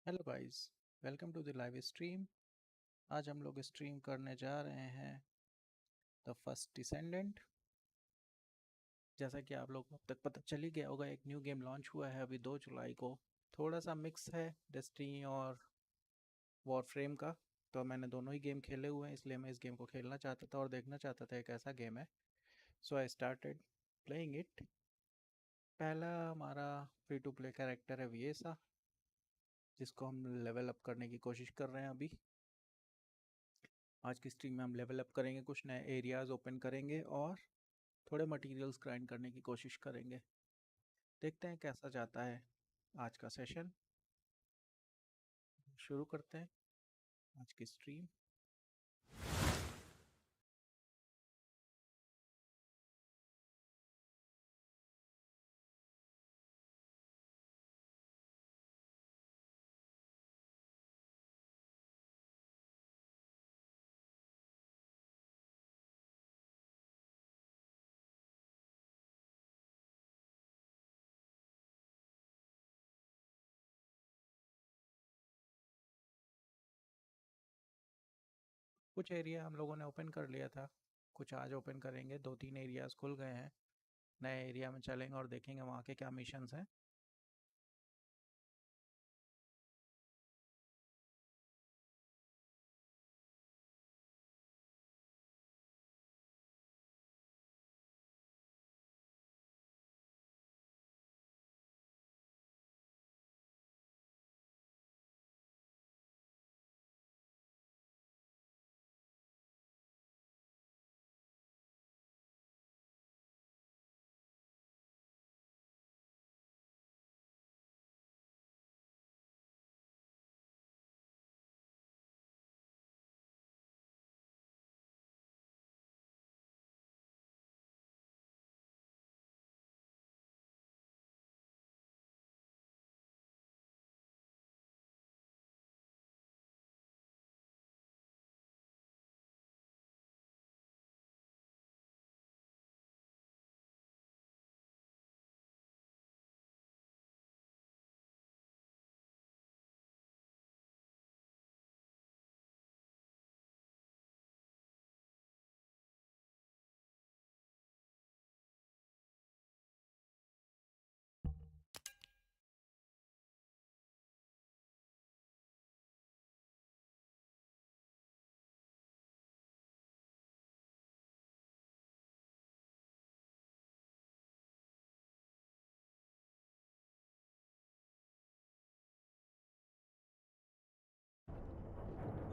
Hello guys, welcome to the live stream. आज हम लोग स्ट्रीम करने जा रहे हैं द फर्स्ट डिसेंडेंट। जैसा कि आप लोग को अब तक पता चल ही गया होगा, एक न्यू गेम लॉन्च हुआ है अभी 2 जुलाई को। थोड़ा सा मिक्स है डेस्टिनी और वॉरफ्रेम का। तो मैंने दोनों ही गेम खेले हुए हैं, इसलिए मैं इस गेम को खेलना चाहता था और देखना चाहता था एक ऐसा गेम है। सो आई स्टार्टेड प्लेइंग इट। पहला हमारा फ्री टू प्ले कैरेक्टर है वियसा, जिसको हम लेवल अप करने की कोशिश कर रहे हैं अभी। आज की स्ट्रीम में हम लेवल अप करेंगे, कुछ नए एरियाज ओपन करेंगे और थोड़े मटेरियल्स ग्राइंड करने की कोशिश करेंगे। देखते हैं कैसा जाता है आज का सेशन। शुरू करते हैं आज की स्ट्रीम। कुछ एरिया हम लोगों ने ओपन कर लिया था, कुछ आज ओपन करेंगे। 2-3 एरियाज खुल गए हैं, नए एरिया में चलेंगे और देखेंगे वहाँ के क्या मिशंस हैं।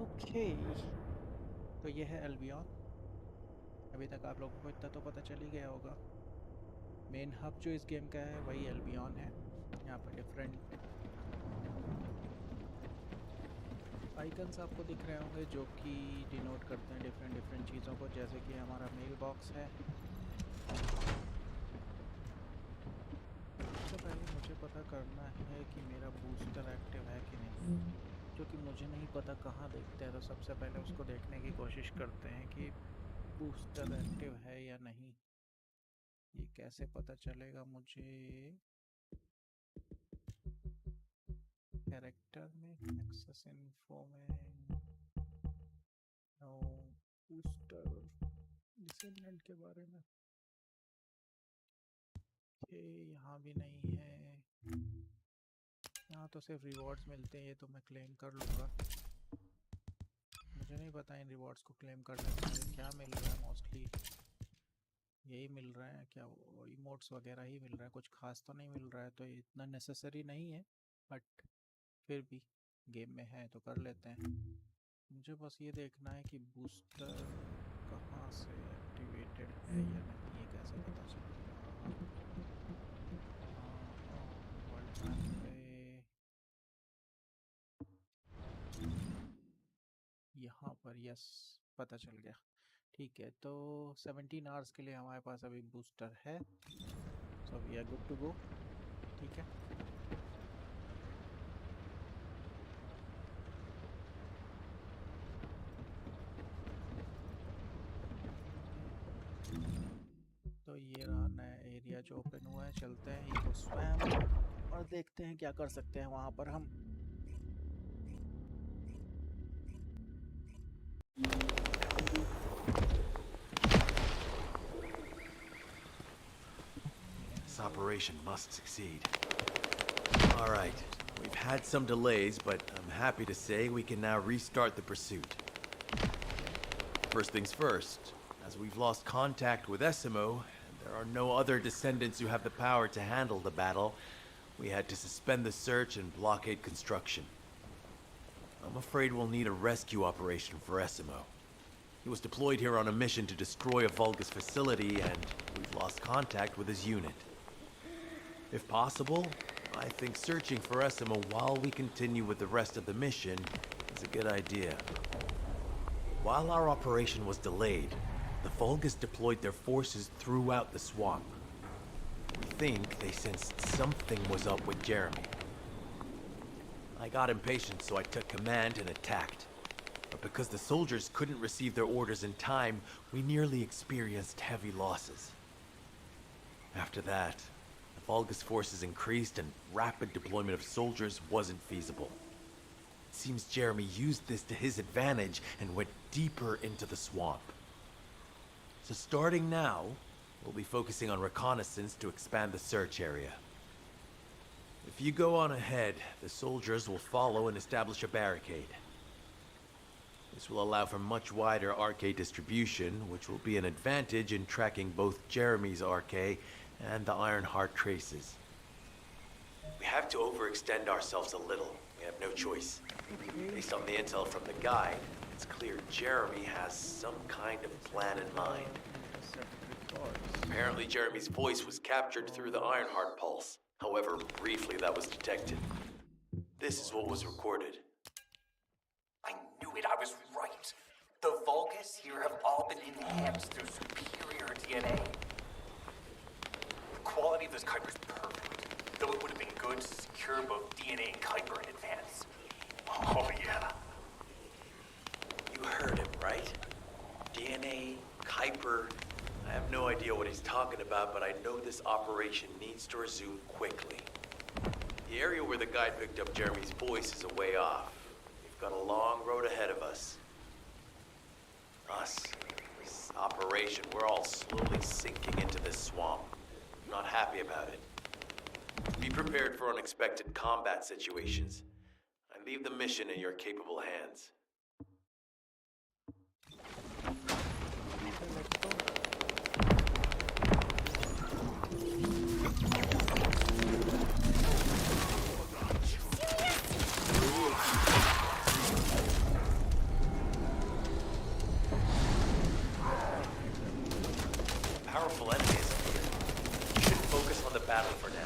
ओके, तो ये है एल्बियन। अभी तक आप लोगों को इतना तो पता चल ही गया होगा, मेन हब जो इस गेम का है वही एल्बियन है। यहाँ पर डिफरेंट आइकन्स आपको दिख रहे होंगे जो कि डिनोट करते हैं डिफरेंट डिफरेंट चीज़ों को, जैसे कि हमारा मेल बॉक्स है। सबसे पहले मुझे पता करना है कि मेरा बूस्टर एक्टिव है कि नहीं, जो कि मुझे नहीं पता। कहाँ देखते हैं? तो सबसे पहले उसको देखने की कोशिश करते हैं कि बूस्टर एक्टिव है या नहीं। ये कैसे पता चलेगा मुझे? कैरेक्टर में, एक्सेस इन्फो में, नो बूस्टर डिसेंडेंट के बारे में। ये यहाँ भी नहीं है, यहाँ तो सिर्फ रिवॉर्ड्स मिलते हैं। ये तो मैं क्लेम कर लूँगा। मुझे नहीं पता इन रिवॉर्ड्स को क्लेम करने से मुझे क्या मिल रहा है। मोस्टली यही मिल रहा है, क्या वो इमोट्स वगैरह ही मिल रहा है, कुछ खास तो नहीं मिल रहा है। तो ये इतना नेसेसरी नहीं है, बट फिर भी गेम में है तो कर लेते हैं। मुझे बस ये देखना है कि बूस्टर कहाँ से एक्टिवेटेड है या नहीं, ये कैसे पता चलेगा? वर्ल्ड मैप पे यहाँ पर यस, पता चल गया। ठीक है, तो 17 आवर्स के लिए हमारे पास अभी बूस्टर है। So we are good to go. ठीक है, तो ये रहा नया एरिया जो ओपन हुआ है। चलते हैं इको स्वैम और देखते हैं क्या कर सकते हैं वहाँ पर हम। This operation must succeed. All right, we've had some delays, but I'm happy to say we can now restart the pursuit. First things first, as we've lost contact with Essimo, and there are no other descendants who have the power to handle the battle, we had to suspend the search and blockade construction. I'm afraid we'll need a rescue operation for Essimo. He was deployed here on a mission to destroy a Vulgus facility, and we've lost contact with his unit. If possible, I think searching for Essimo while we continue with the rest of the mission is a good idea. While our operation was delayed, the Vulgus deployed their forces throughout the swamp. We think they sensed something was up with Jeremy. I got impatient, so I took command and attacked. But because the soldiers couldn't receive their orders in time, we nearly experienced heavy losses. After that, the Vulgus forces increased and rapid deployment of soldiers wasn't feasible. It seems Jeremy used this to his advantage and went deeper into the swamp. So starting now, we'll be focusing on reconnaissance to expand the search area. If you go on ahead, the soldiers will follow and establish a barricade. This will allow for much wider RK distribution, which will be an advantage in tracking both Jeremy's RK and the Ironheart traces. We have to overextend ourselves a little. We have no choice. Based on the intel from the guide, it's clear Jeremy has some kind of plan in mind. Apparently Jeremy's voice was captured through the Ironheart pulse. However, briefly that was detected. This is what was recorded. I knew it, I was right. The Vulgus here have all been enhanced through superior DNA. The quality of this Kuiper is perfect, though it would have been good to secure both DNA and Kuiper in advance. Oh yeah. You heard him, right? DNA, Kuiper. I have no idea what he's talking about, but I know this operation needs to resume quickly. The area where the guide picked up Jeremy's voice is a way off. We've got a long road ahead of us. This operation, we're all slowly sinking into this swamp. I'm not happy about it. Be prepared for unexpected combat situations. I leave the mission in your capable hands. Powerful enemies here. You should focus on the battle for now.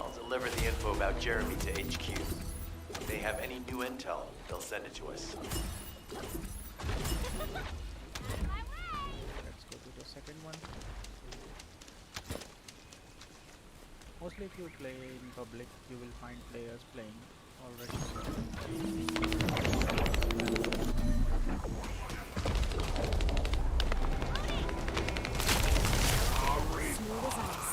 I'll deliver the info about Jeremy to HQ. If they have any new intel, they'll send it to us. Let's go to the second one. Mostly if you play in public, you will find players playing already. Smooth as ice.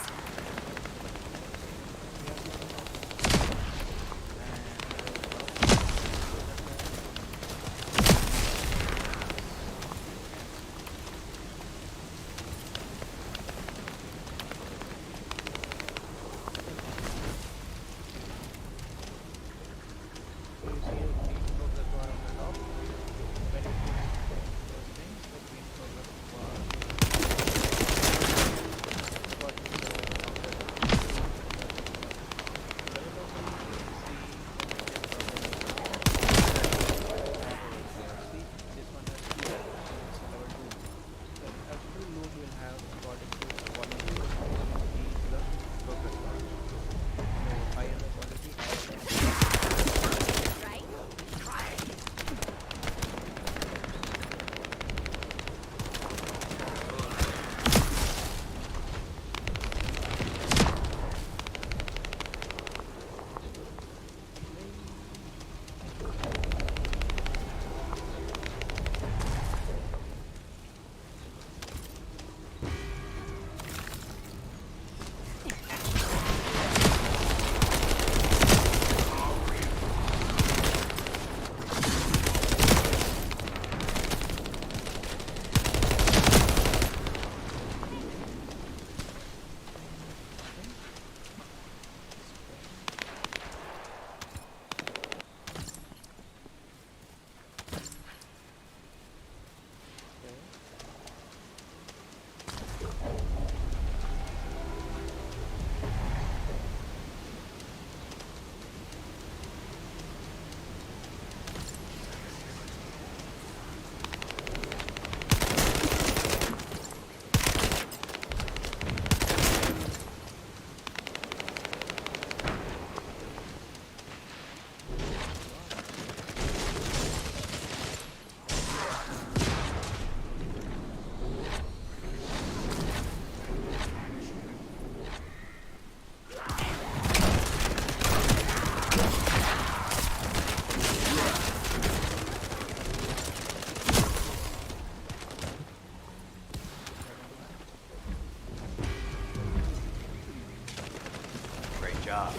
job.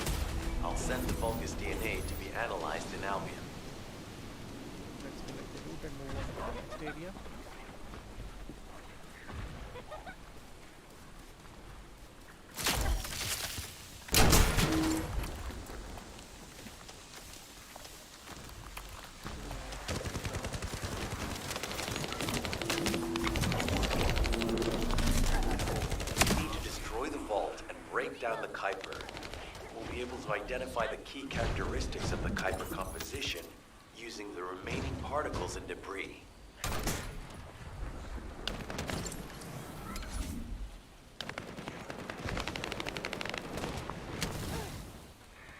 I'll send the Vulgus DNA to be analyzed in Albion. Let's collect the loot and move on to the next area. Down the Kuiper, we'll be able to identify the key characteristics of the Kuiper composition using the remaining particles and debris. So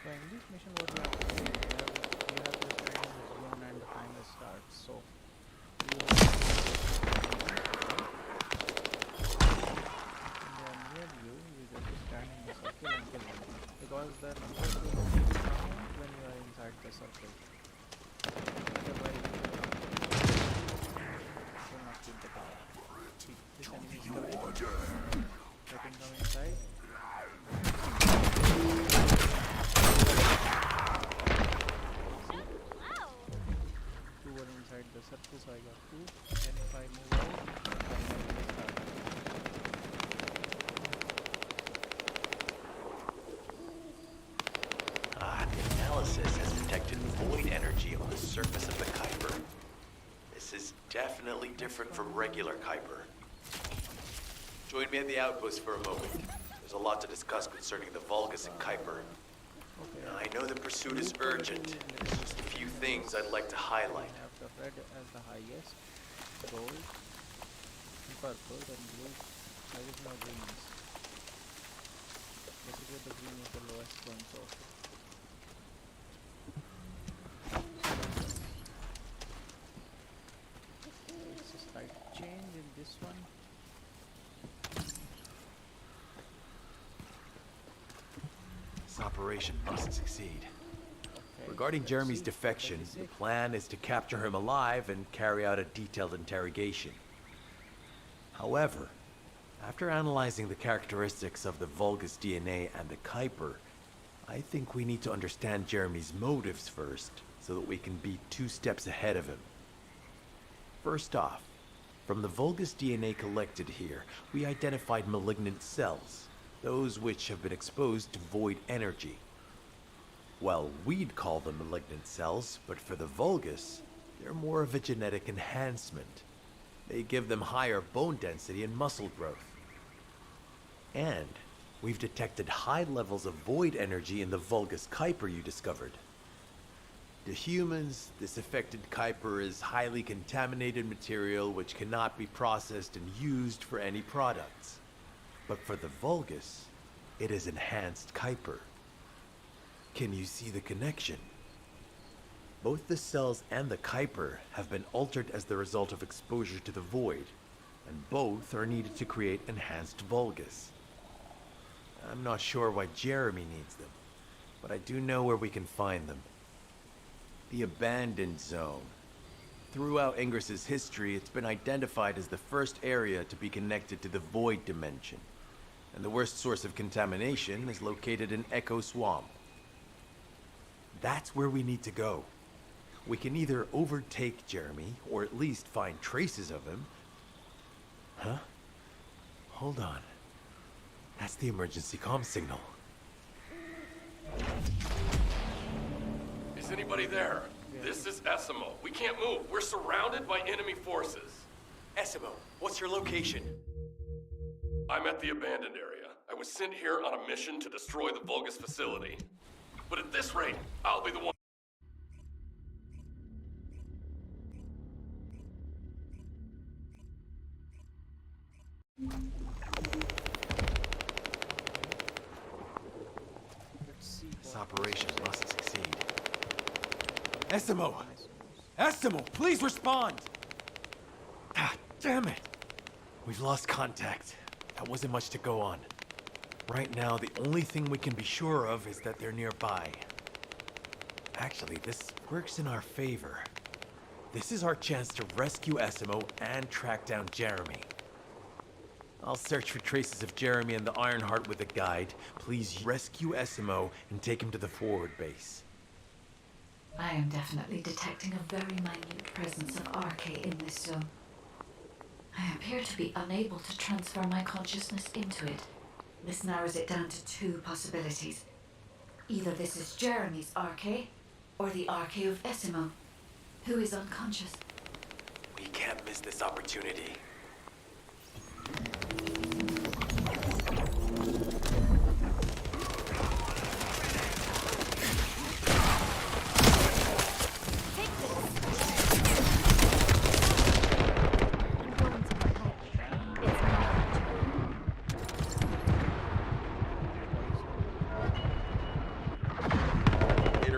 in this mission what we have to do, we have this random zone and the timer starts. So we will near you, you just stand in the circle and kill them. Because the numbers will only count when you are inside the circle. Otherwise you will not keep the power. See, this enemy is coming. Let him come inside. Two were inside the circle, so I got two. Then if I move out, the enemy will start. The analysis has detected void energy on the surface of the Kuiper. This is definitely different from regular Kuiper. Join me at the outpost for a moment. There's a lot to discuss concerning the Vulgus and Kuiper. I know the pursuit is urgent. There's just a few things I'd like to highlight. We have the red as the highest, gold, and purple, then blue. There is no greens. Basically the green is the lowest one, so it's a slight change in this one. This operation must succeed. Okay, Regarding let's Jeremy's see. defection, What does the it say? plan is to capture him alive and carry out a detailed interrogation. However, after analyzing the characteristics of the Vulgus DNA and the Kuiper, I think we need to understand Jeremy's motives first, so that we can be 2 steps ahead of him. First off, from the Vulgus DNA collected here, we identified malignant cells, those which have been exposed to void energy. Well, we'd call them malignant cells, but for the Vulgus, they're more of a genetic enhancement. They give them higher bone density and muscle growth. And we've detected high levels of void energy in the Vulgus Kuiper you discovered. To humans, this affected Kuiper is highly contaminated material which cannot be processed and used for any products. But for the Vulgus, it is enhanced Kuiper. Can you see the connection? Both the cells and the Kuiper have been altered as the result of exposure to the void, and both are needed to create enhanced Vulgus. I'm not sure why Jeremy needs them, but I do know where we can find them. The Abandoned Zone. Throughout Ingris's history, it's been identified as the first area to be connected to the Void Dimension, and the worst source of contamination is located in Echo Swamp. That's where we need to go. We can either overtake Jeremy, or at least find traces of him. Huh? Hold on. That's the emergency comm signal. Is anybody there? This is Essimo. We can't move. We're surrounded by enemy forces. Essimo, what's your location? I'm at the abandoned area. I was sent here on a mission to destroy the Vulgus facility. But at this rate, I'll be the one. Let's see This what operation must succeed. Essimo! Essimo, please respond! Ah, damn it! We've lost contact. That wasn't much to go on. Right now, the only thing we can be sure of is that they're nearby. Actually, this works in our favor. This is our chance to rescue Essimo and track down Jeremy. I'll search for traces of Jeremy and the Ironheart with a guide. Please rescue Esimo and take him to the forward base. I am definitely detecting a very minute presence of RK in this zone. I appear to be unable to transfer my consciousness into it. This narrows it down to two possibilities. Either this is Jeremy's RK, or the RK of Esimo, who is unconscious. We can't miss this opportunity.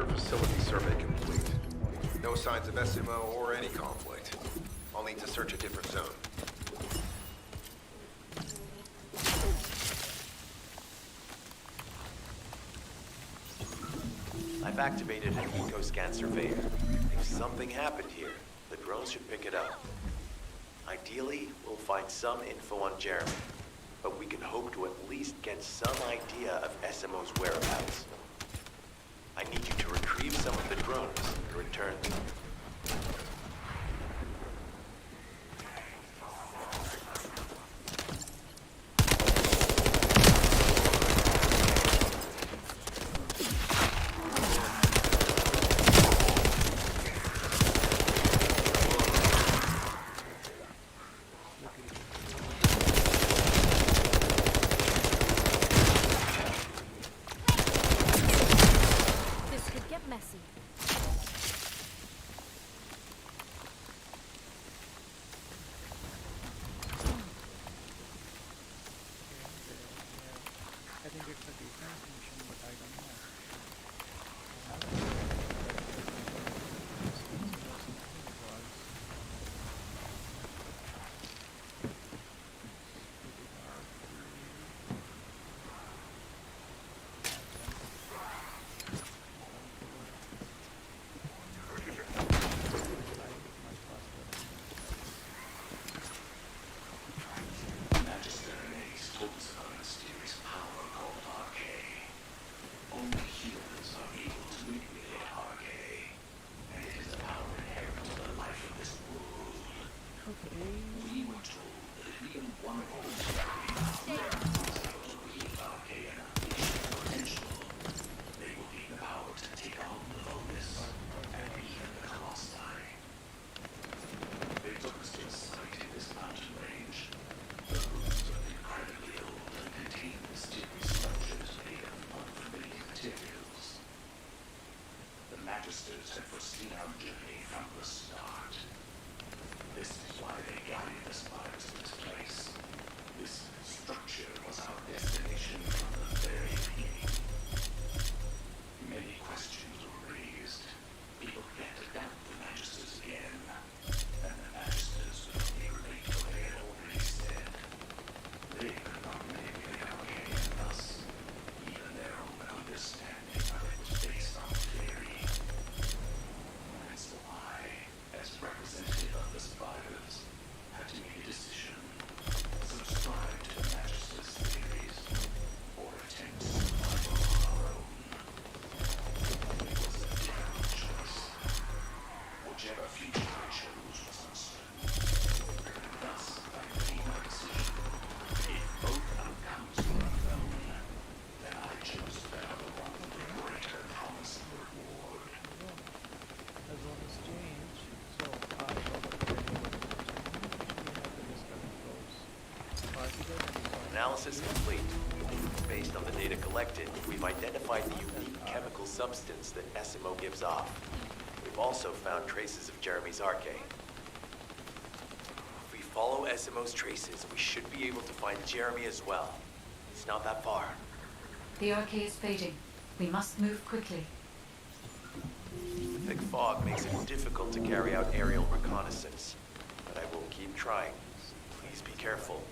Facility survey complete. No signs of SMO or any conflict. I'll need to search a different zone. I've activated an eco-scan surveyor. If something happened here, the drones should pick it up. Ideally, we'll find some info on Jeremy, but we can hope to at least get some idea of SMO's whereabouts. I need you to retrieve some of the drones and return them. Messy. I think it's a defense mission, but I don't know. Analysis complete. Based on the data collected, we've identified the unique chemical substance that Esimo gives off. We've also found traces of Jeremy's RK. If we follow Esimo's traces, we should be able to find Jeremy as well. It's not that far. The RK is fading. We must move quickly. The thick fog makes it difficult to carry out aerial reconnaissance, but I will keep trying. Please be careful.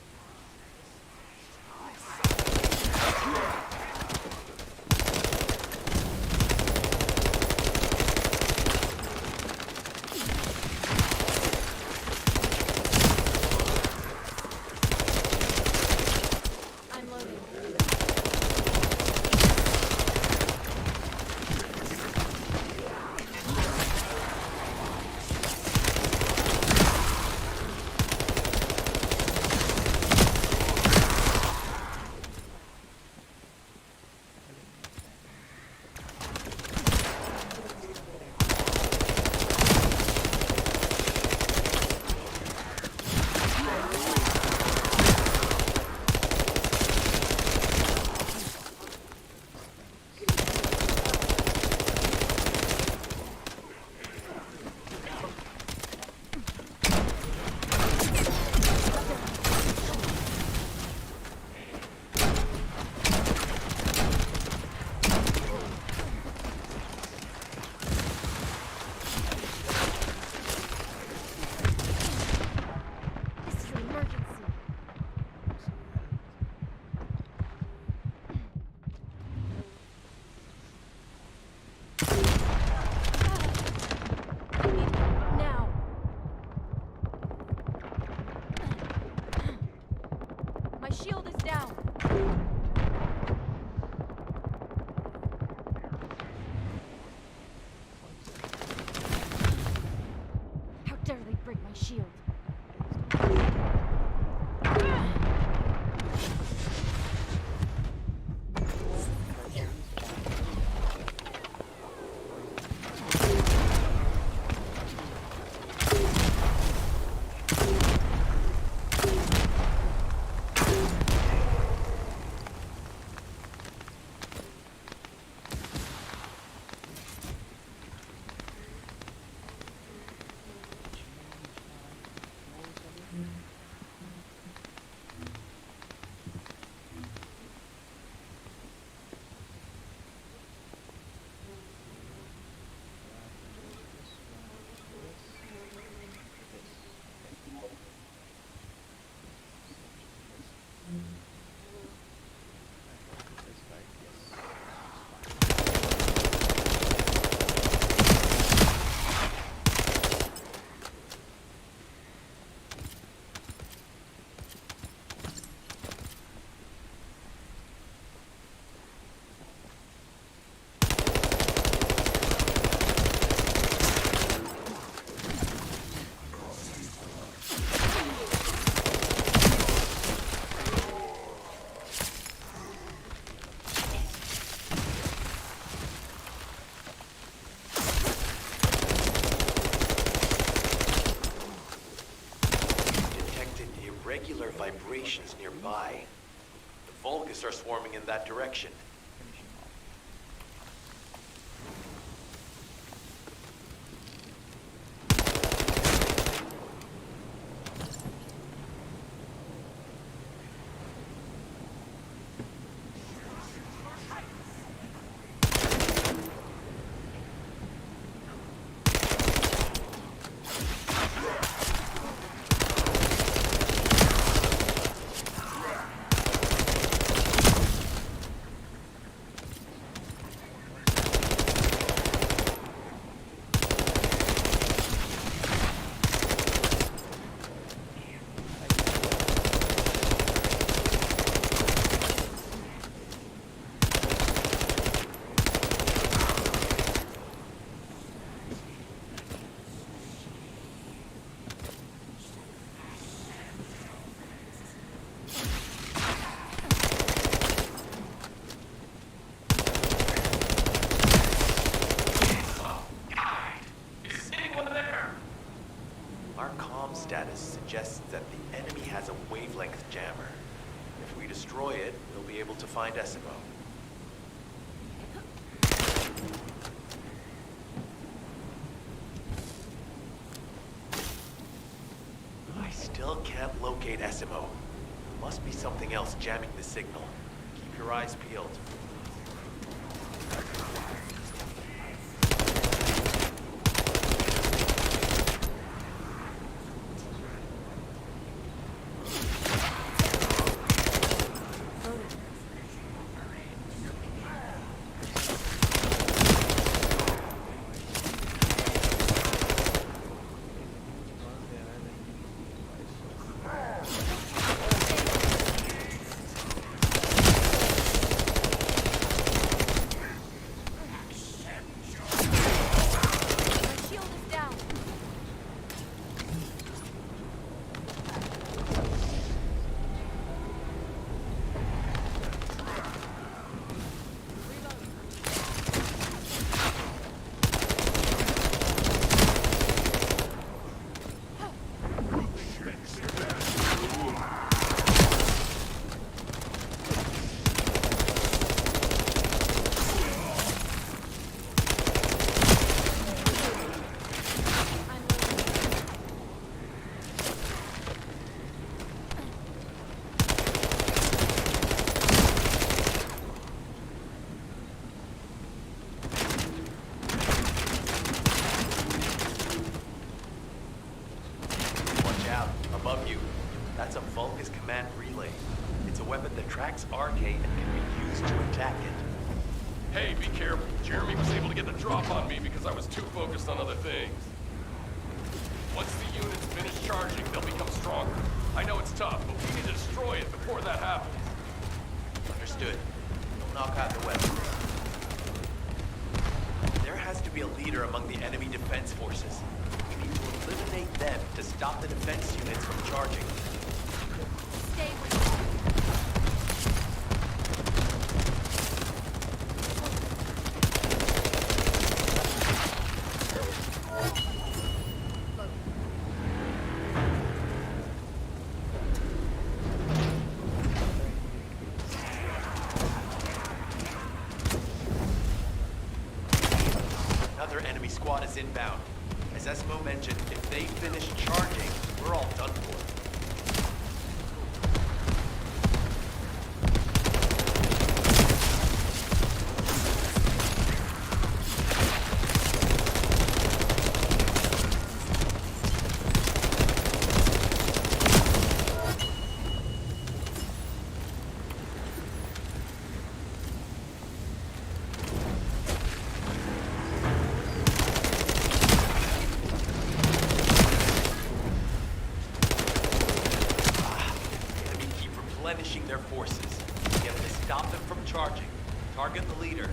down. How dare they break my shield? Regular vibrations nearby. The Vulgus are swarming in that direction. Status suggests that the enemy has a wavelength jammer. If we destroy it, we'll be able to find Essimo. I still can't locate Essimo. Must be something else jamming the signal. Keep your eyes peeled. That's a Vulgus command relay. It's a weapon that tracks RK and can be used to attack it. Hey, be careful. Jeremy was able to get the drop on me because I was too focused on other things. Once the units finish charging, they'll become stronger. I know it's tough, but we need to destroy it before that happens. Understood. Don't knock out the weapons. There has to be a leader among the enemy defense forces. We need to eliminate them to stop the defense units from charging. Stay with me. Another enemy squad is inbound. As Esmo mentioned, if they finish charging, we're all done for. Replenishing their forces. We have to stop them from charging. Target the leader.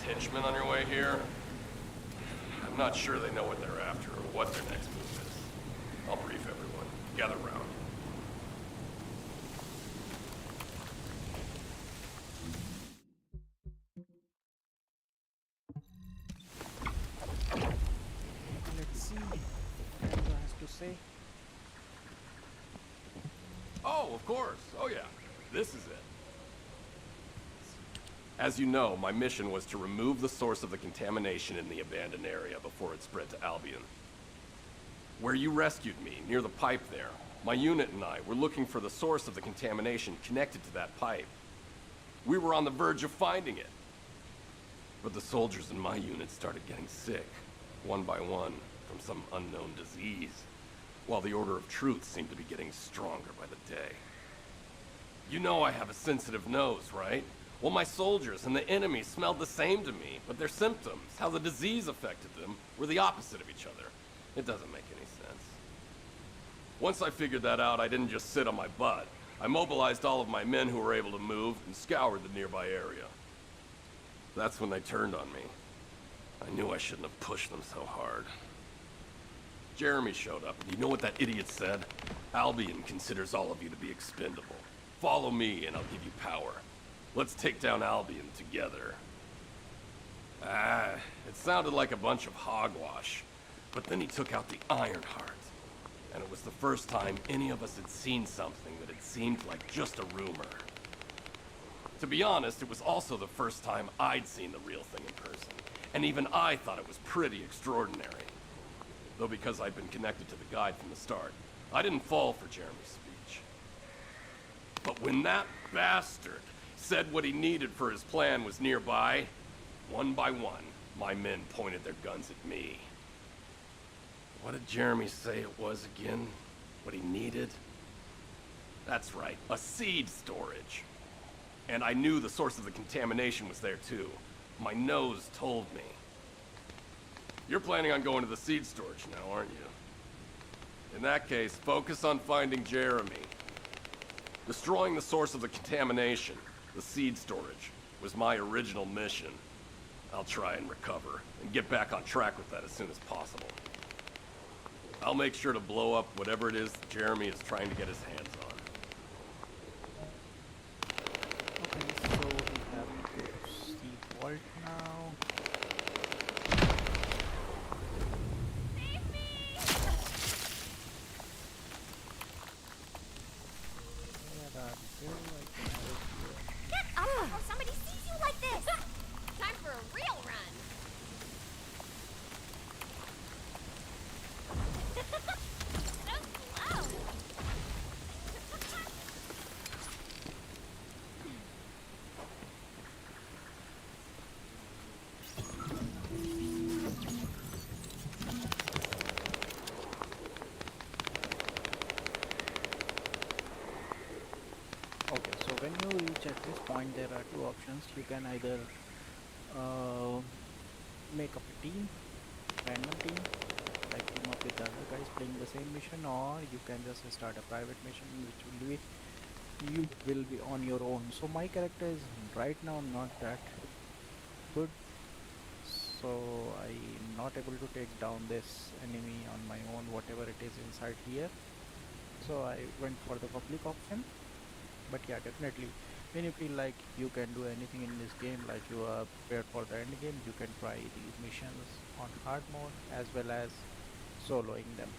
Henchmen on your way here? I'm not sure they know what they're after or what their next move is. I'll brief everyone. Gather round. Let's see what Enzo has to say. Oh, of course. Oh yeah. This is it. As you know, my mission was to remove the source of the contamination in the abandoned area before it spread to Albion. Where you rescued me, near the pipe there, my unit and I were looking for the source of the contamination connected to that pipe. We were on the verge of finding it. But the soldiers in my unit started getting sick, one by one, from some unknown disease, while the Order of Truth seemed to be getting stronger by the day. You know I have a sensitive nose, right? Well, my soldiers and the enemy smelled the same to me, but their symptoms, how the disease affected them, were the opposite of each other. It doesn't make any sense. Once I figured that out, I didn't just sit on my butt. I mobilized all of my men who were able to move and scoured the nearby area. That's when they turned on me. I knew I shouldn't have pushed them so hard. Jeremy showed up, and you know what that idiot said? Albion considers all of you to be expendable. Follow me, and I'll give you power. Let's take down Albion together. It sounded like a bunch of hogwash. But then he took out the Ironheart. And it was the first time any of us had seen something that had seemed like just a rumor. To be honest, it was also the first time I'd seen the real thing in person. And even I thought it was pretty extraordinary. Though because I'd been connected to the guide from the start, I didn't fall for Jeremy's speech. But when that bastard said what he needed for his plan was nearby, one by one, my men pointed their guns at me. What did Jeremy say it was again? What he needed? That's right, a seed storage. And I knew the source of the contamination was there too. My nose told me. You're planning on going to the seed storage now, aren't you? In that case, focus on finding Jeremy. Destroying the source of the contamination, the seed storage, was my original mission. I'll try and recover, and get back on track with that as soon as possible. I'll make sure to blow up whatever it is Jeremy is trying to get his hands on. Okay, so we have to see vault now. Save me! Where are you? I can have it here. Get up before somebody sees you like this! Time for a real run! So slow! Okay, so when you reach at this point, there are two options. You can either uh, make up a team, random team, like team up with the other guys playing the same mission, or you can just start a private mission, which will be you will be on your own. So my character is right now not that good, so I'm not able to take down this enemy on my own, whatever it is inside here. So I went for the public option. But yeah, definitely, when you feel like you can do anything in this game, like you are prepared for the end game, you can try these missions on hard mode as well as soloing them.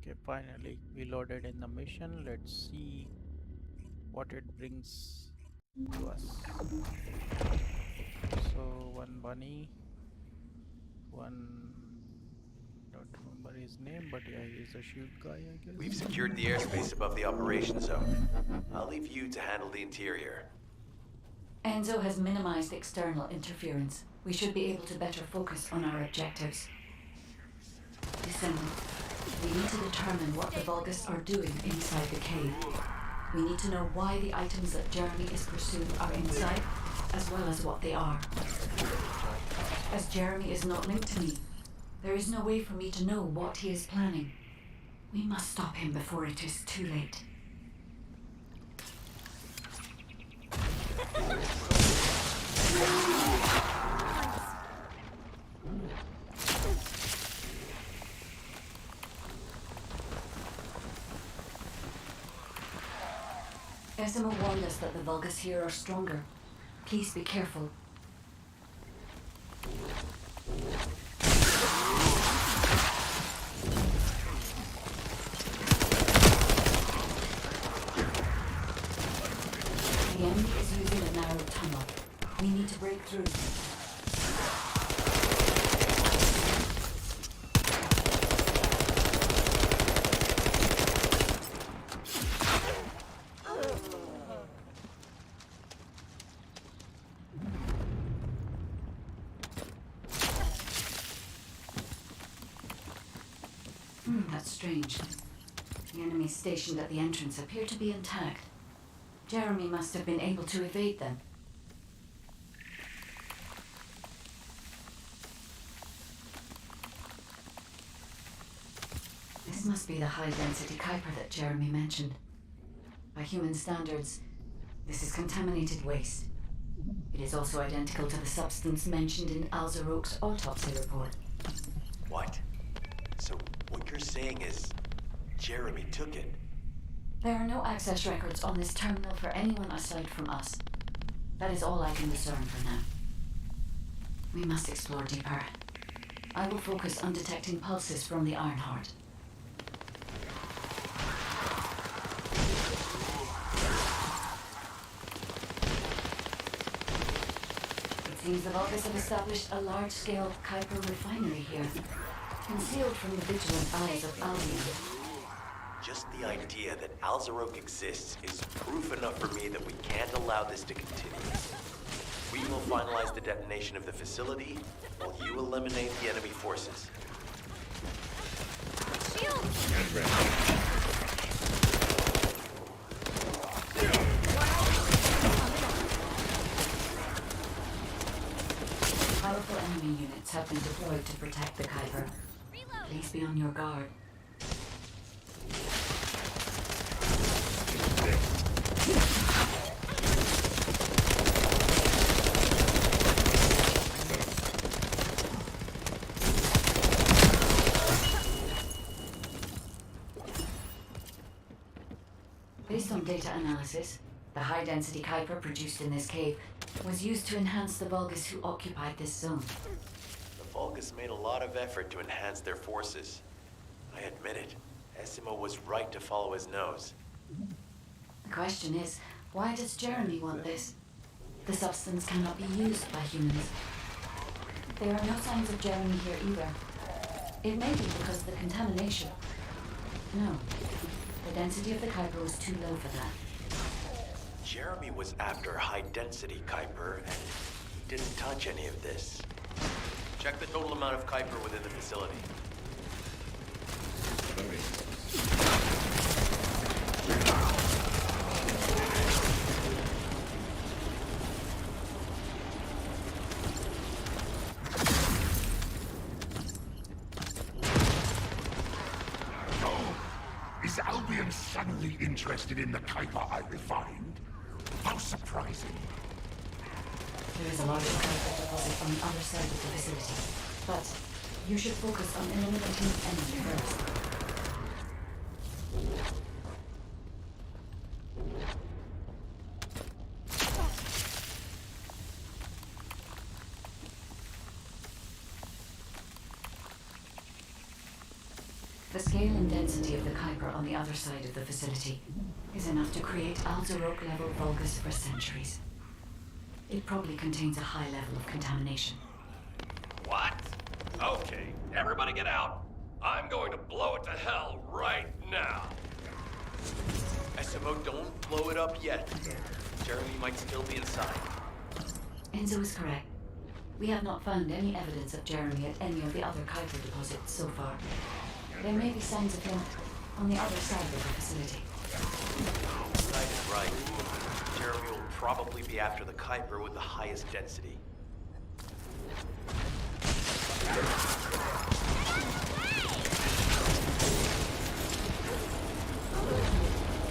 Okay, finally we loaded in the mission. Let's see what it brings to us. So one bunny, one, don't remember his name, but yeah, he's a shield guy, I guess. We've secured the airspace above the operation zone. I'll leave you to handle the interior. Enzo has minimized external interference. We should be able to better focus on our objectives. Descendant, we need to determine what the Vulgus are doing inside the cave. We need to know why the items that Jeremy is pursuing are inside, as well as what they are. As Jeremy is not linked to me, there is no way for me to know what he is planning. We must stop him before it is too late. Esimo warned us that the Vulgus here are stronger. Please be careful. The enemy is using a narrow tunnel. We need to break through. That's strange. The enemies stationed at the entrance appear to be intact. Jeremy must have been able to evade them. This must be the high-density Kuiper that Jeremy mentioned. By human standards, this is contaminated waste. It is also identical to the substance mentioned in Alzarok's autopsy report. What? So what you're saying is Jeremy took it? There are no access records on this terminal for anyone aside from us. That is all I can discern for now. We must explore deeper. I will focus on detecting pulses from the Ironheart. Its seems the Vulgus have established a large-scale Kuiper refinery here, concealed from the vigilant eyes of Albion. Just the idea that Alzarok exists is proof enough for me that we can't allow this to continue. We will finalize the detonation of the facility, while you eliminate the enemy forces. Powerful enemy units have been deployed to protect the Kuiper. Please be on your guard. Based on data analysis, the high-density Kuiper produced in this cave was used to enhance the Vulgus who occupied this zone. The Vulgus made a lot of effort to enhance their forces. I admit it. Essimo was right to follow his nose. The question is, why does Jeremy want this? The substance cannot be used by humans. There are no signs of Jeremy here either. It may be because of the contamination. No, the density of the Kuiper was too low for that. Jeremy was after high-density Kuiper, and he didn't touch any of this. Check the total amount of Kuiper within the facility. Is Albion suddenly interested in the Kuiper I refined? How surprising. There is a large Kuiper deposit on the other side of the facility, but you should focus on eliminating the enemy first. The scale and density of the Kuiper on the other side of the facility is enough to create Alzarok-level Vulgus for centuries. It probably contains a high level of contamination. What? Okay, everybody get out. I'm going to blow it to hell right now. Essimo, don't blow it up yet. Jeremy might still be inside. Enzo is correct. We have not found any evidence of Jeremy at any of the other Kuiper deposits so far. There may be signs of him on the other side of the facility. Side is right. Jeremy will probably be after the Kuiper with the highest density.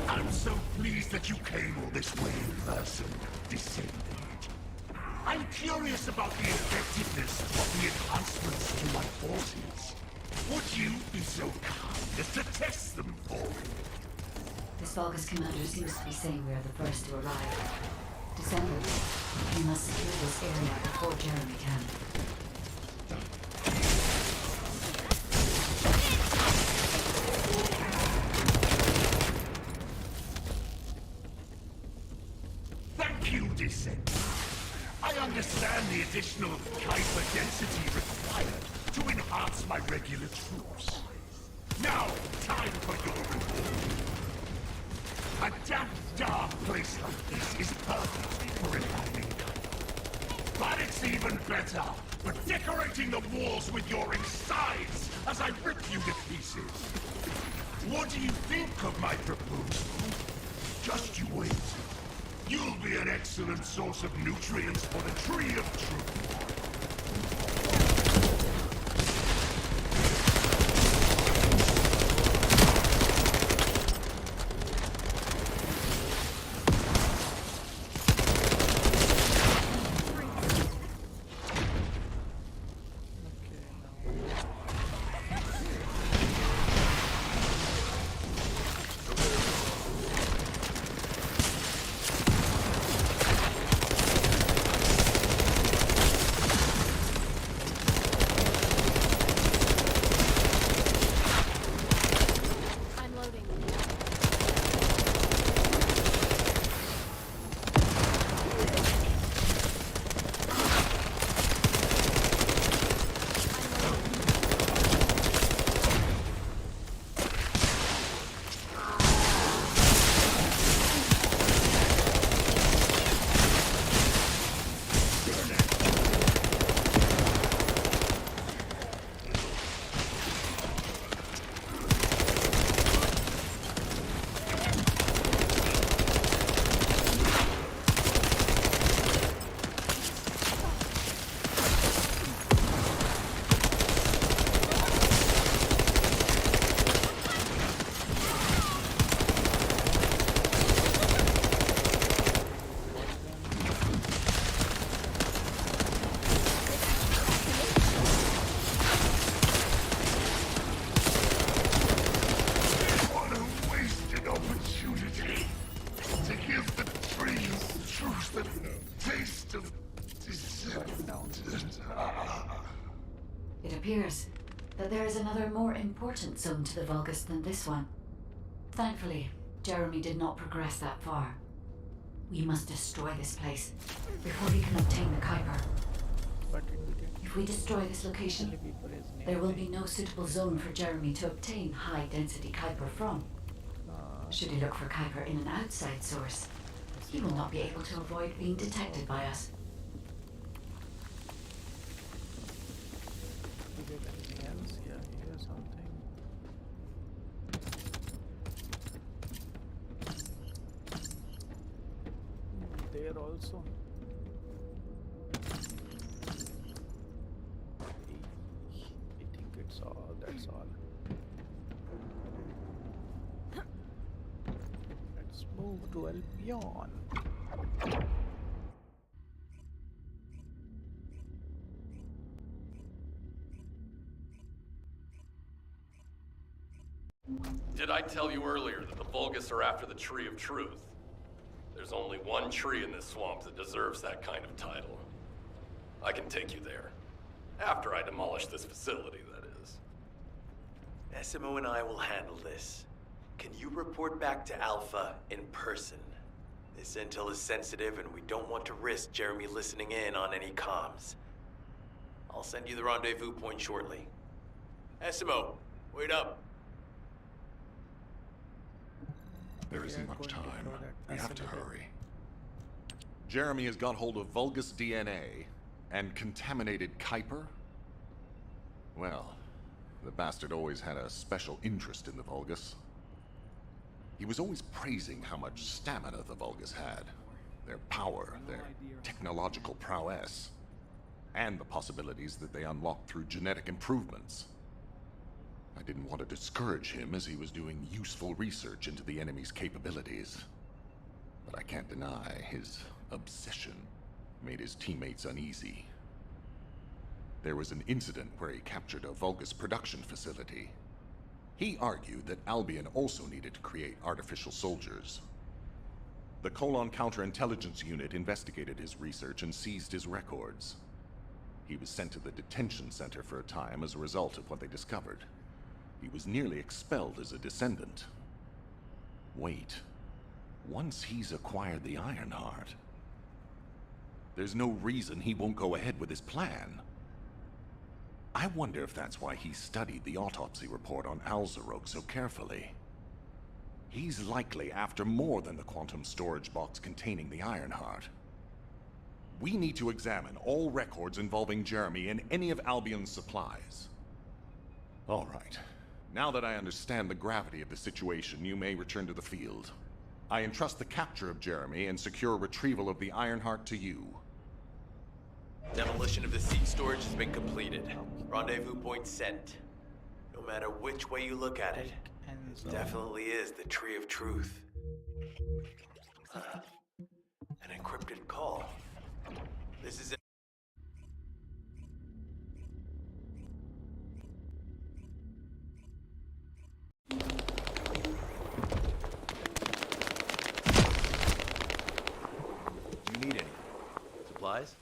I'm so pleased that you came all this way in person, Descendant. I'm curious about the effectiveness of the enhancements to my forces. Would you be so kind as to test them for me? This Vulgus commander seems to be saying we are the first to arrive. Descendant, we must secure this area before Jeremy can. Thank you, Descendant. I understand the additional Kuiper density required to enhance my regular troops. Now, time for your reward. A damp, dark place like this is perfect for refining Kuiper. But it's even better for decorating the walls with your insides as I rip you to pieces. What do you think of my proposal? Just you wait. You'll be an excellent source of nutrients for the Tree of Truth. appears that there is another more important zone to the Vulgus than this one. Thankfully, Jeremy did not progress that far. We must destroy this place before he can obtain the Kuiper. But it became If we destroy this location, people is there will be no suitable zone for Jeremy to obtain high-density Kuiper from. Should he look for Kuiper in an outside source, he will not be able to avoid being detected by us. Is there anything else? Yeah, here's something. There also. I think it's all. That's all. Let's move to Albion. Did I tell you earlier that the Vulgus are after the Tree of Truth? There's only one tree in this swamp that deserves that kind of title. I can take you there. After I demolish this facility, that is. Essimo and I will handle this. Can you report back to Alpha in person? This intel is sensitive and we don't want to risk Jeremy listening in on any comms. I'll send you the rendezvous point shortly. Essimo, wait up. There We isn't are much going to time. throw that We have to facility. hurry. Jeremy has got hold of Vulgus DNA and contaminated Kuiper? Well, the bastard always had a special interest in the Vulgus. He was always praising how much stamina the Vulgus had, their power, their technological prowess, and the possibilities that they unlocked through genetic improvements. I didn't want to discourage him as he was doing useful research into the enemy's capabilities. But I can't deny his obsession made his teammates uneasy. There was an incident where he captured a Vulgus production facility. He argued that Albion also needed to create artificial soldiers. The Colon Counterintelligence Unit investigated his research and seized his records. He was sent to the detention center for a time as a result of what they discovered. He was nearly expelled as a Descendant. Wait. Once he's acquired the Ironheart, there's no reason he won't go ahead with his plan. I wonder if that's why he studied the autopsy report on Alzarok so carefully. He's likely after more than the quantum storage box containing the Ironheart. We need to examine all records involving Jeremy and any of Albion's supplies. All right. Now that I understand the gravity of the situation, you may return to the field. I entrust the capture of Jeremy and secure retrieval of the Ironheart to you. Demolition of the seed storage has been completed. Rendezvous point sent. No matter which way you look at it, it definitely is the Tree of Truth. An encrypted call. This is it. Do you need any supplies?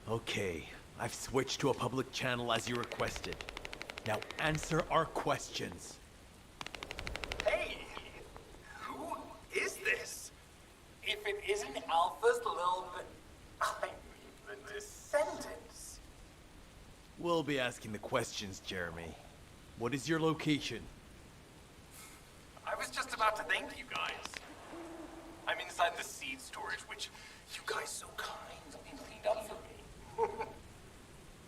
Okay, I've switched to a public channel as you requested. Now answer our questions. Hey! Who is this? If it isn't Alpha's little... I mean, the Descendants. We'll be asking the questions, Jeremy. What is your location? I was just about to thank you guys. I'm inside the seed storage, which you guys so kindly cleaned up for me.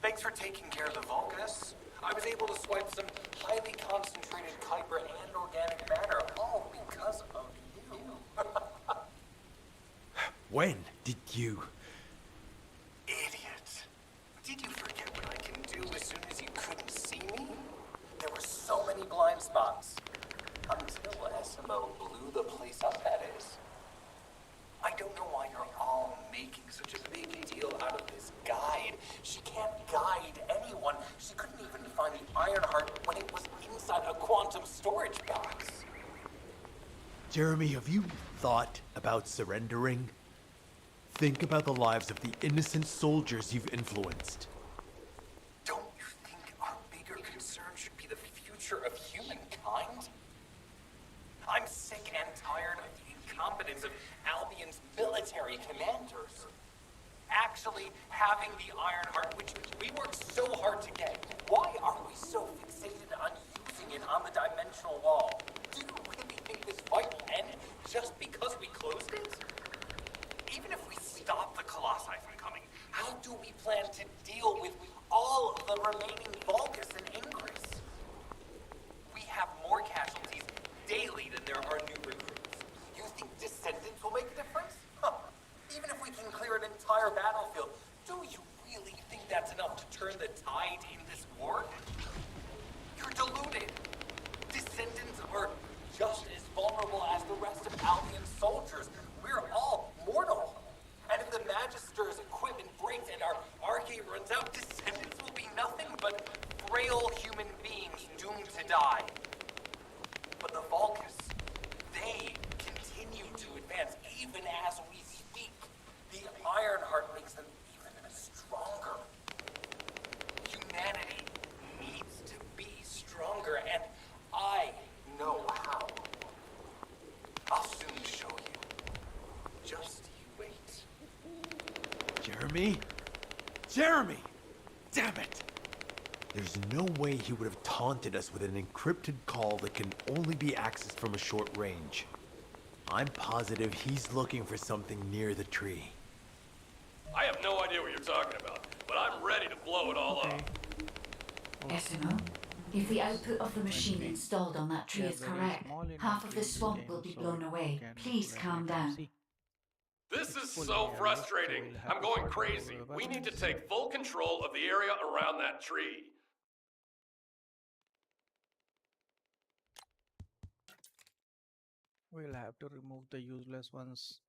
Thanks for taking care of the Vulgus. I was able to swipe some highly concentrated Kuiper and organic matter, all because of you. When did you? Idiot. Did you forget what I can do as soon as you couldn't see me? There were so many blind spots. Until Essimo blew the place up, that is. I don't know why you're all making such a big deal out of this guide. She can't guide anyone. She couldn't even find the Ironheart when it was inside a quantum storage box. Jeremy, have you thought about surrendering? think about the lives of the innocent soldiers you've influenced. Don't you think our bigger concern should be the future of humankind? I'm sick and tired of the incompetence of Albion's military commanders. Actually having the Iron Heart, which we worked so hard to get, why are we so fixated on using it on the dimensional wall? Do you really think this fight will end just because we closed it? Even if we stop the Colossi from coming, how do we plan to deal with all of the remaining Vulgus and Ingress? We have more casualties daily than there are new recruits. You think Descendants will make a difference? Huh. Even if we can clear an entire battlefield, do you really think that's enough to turn the tide in this war? You're deluded. Descendants are just as vulnerable as the rest of Albion's soldiers. We're all mortal. And if the Magister's equipment breaks and our arcade runs out, Descendants will be nothing but frail human beings doomed to die. But the Vulgus, they continue to advance even as we speak. The Ironheart makes them even stronger. Humanity needs to be stronger, and I know how. I'll soon show you. Just you wait. Jeremy? Jeremy! Damn it! There's no way he would have taunted us with an encrypted call that can only be accessed from a short range. I'm positive he's looking for something near the tree. I have no idea what you're talking about, but I'm ready to blow it all up. Esimo, if the output of the machine installed on that tree is correct, half of the swamp will be blown away. Please calm down. This is so frustrating. I'm going crazy. We need to take full control of the area around that tree. We'll have to remove the useless ones.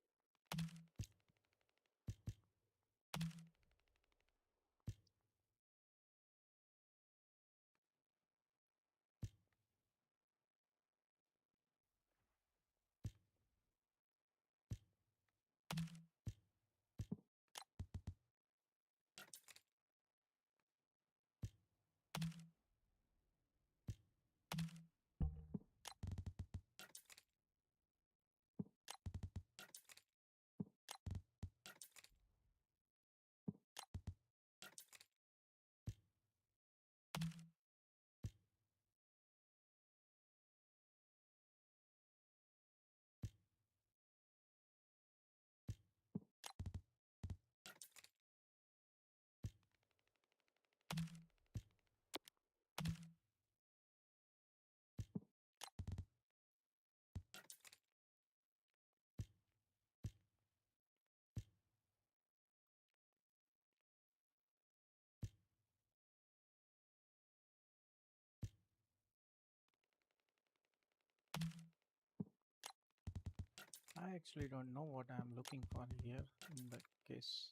I actually don't know what I'm looking for here in that case,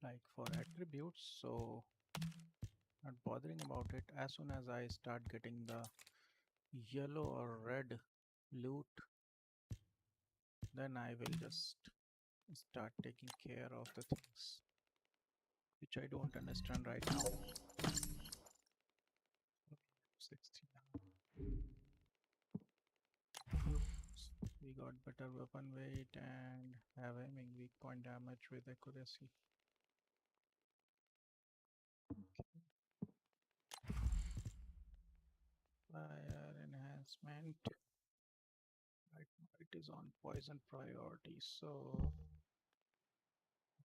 like for attributes, so not bothering about it. As soon as I start getting the yellow or red loot, then I will just start taking care of the things which I don't understand right now. 60 now. We got better weapon weight and have aiming, weak point damage with accuracy. Fire enhancement. Right now it is on poison priority, so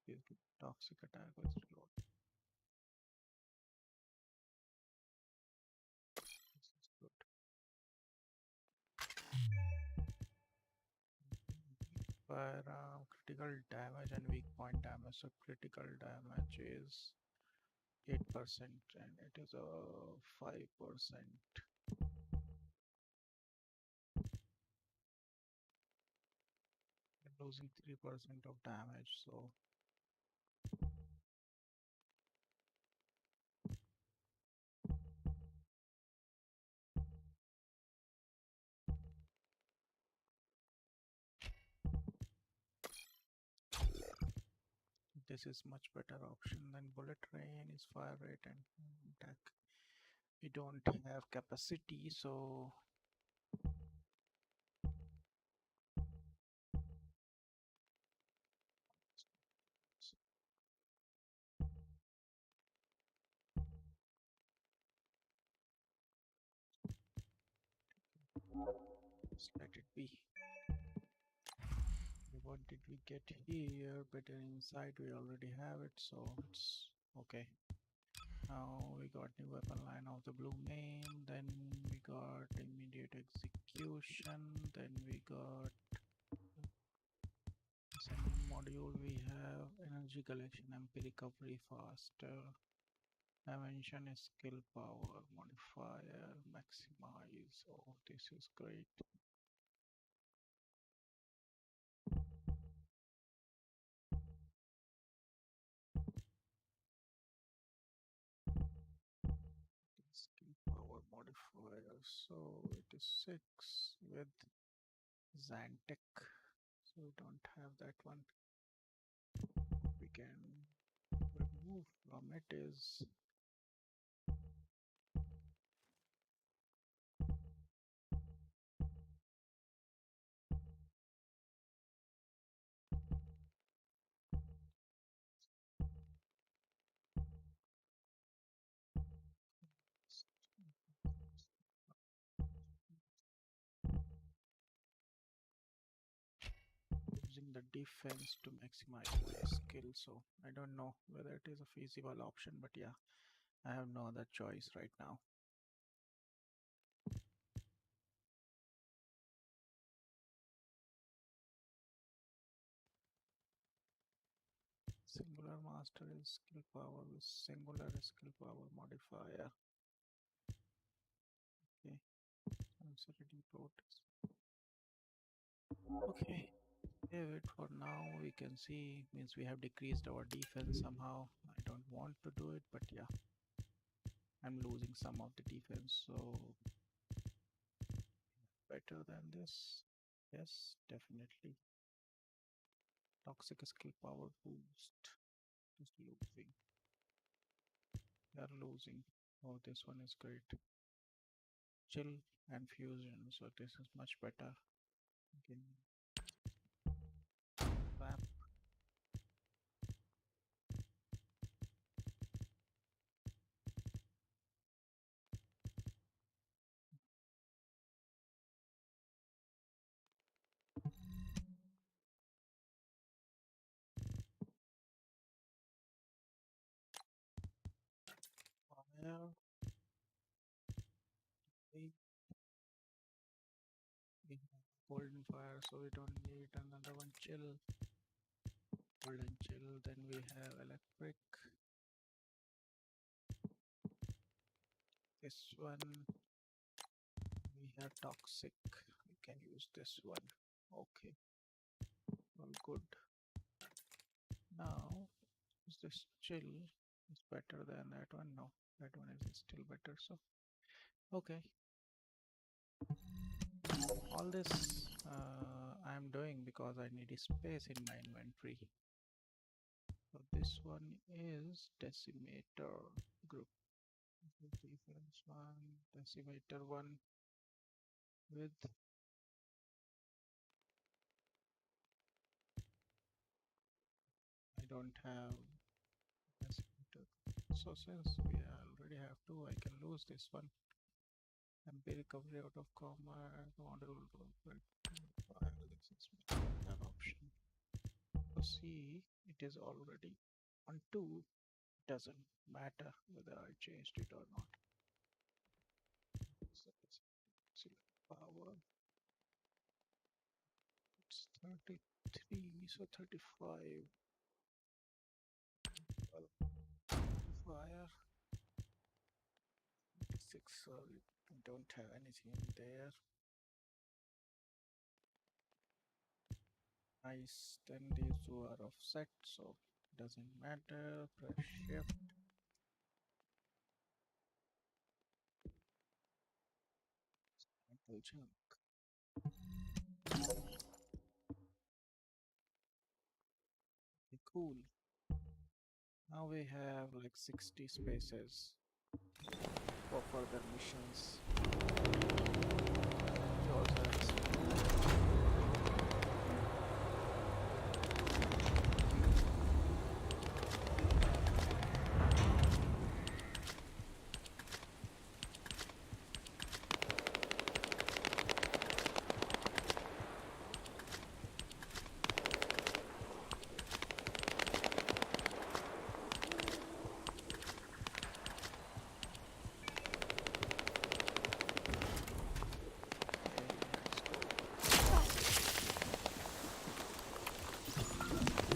give toxic attack with reload. This is good. Fire critical damage and weak point damage. So critical damage is 8% and it is a 5%. Losing 3% of damage, so This is much better option than bullet rain is fire rate and attack. We don't have capacity, so just let it be. What did we get here? Better inside, we already have it, so it's okay. Now we got new weapon line of the blue main, then we got immediate execution, then we got Descendant module, we have energy collection, MP recovery faster, dimension skill power, modifier, maximize. Oh, this is great. Skill power modifier, so it is 6 with Xantec, so we don't have that one. We can remove from it is using the defense to maximize my skill. So I don't know whether it is a feasible option, but yeah, I have no other choice right now. Singular master is skill power with singular skill power modifier. Okay, I'm already protest. Okay, save it for now. We can see means we have decreased our defense somehow. I don't want to do it, but yeah, I'm losing some of the defense, so better than this. Yes, definitely. Toxic skill power boost. Just losing. We are losing. Oh, this one is great. Chill and fusion. So this is much better. Again, swap. Fire. We have golden fire, so we don't need another one. Chill. Golden chill. Then we have electric. This one. We have toxic. We can use this one. Okay. Well, good. Now, is this chill is better than that one? No, that one is still better. So, okay. All this I'm doing because I need space in my inventory. So this one is decimator group. Defense one, decimator one with I don't have decimator. So since we already have two, I can lose this one. MP recovery out of combat model. This is my better option. So see, it is already on 2. Doesn't matter whether I changed it or not. So power. It's 33, so 35. Well, fire. 6, so we don't have anything there. Nice, then these two are offset, so doesn't matter. Press shift. Metal junk. Okay, cool. Now we have like 60 spaces for further missions. We also have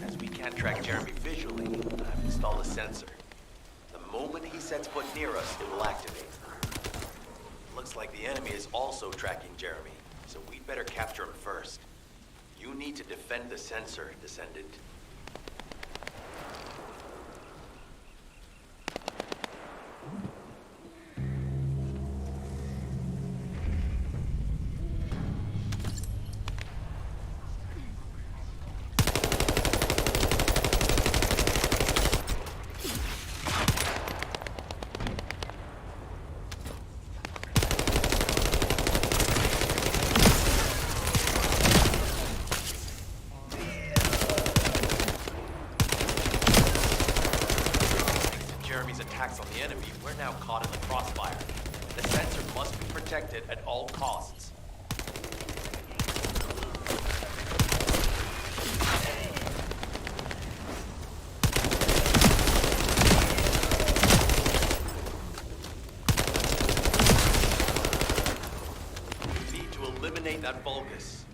As we can't track Jeremy visually, I've installed a sensor. The moment he sets foot near us, it will activate. Looks like the enemy is also tracking Jeremy, so we'd better capture him first. You need to defend the sensor, Descendant. Jeremy's attacks on the enemy, we're now caught in the crossfire. The sensor must be protected at all costs. We need to eliminate that Vulgus.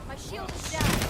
My shield is down.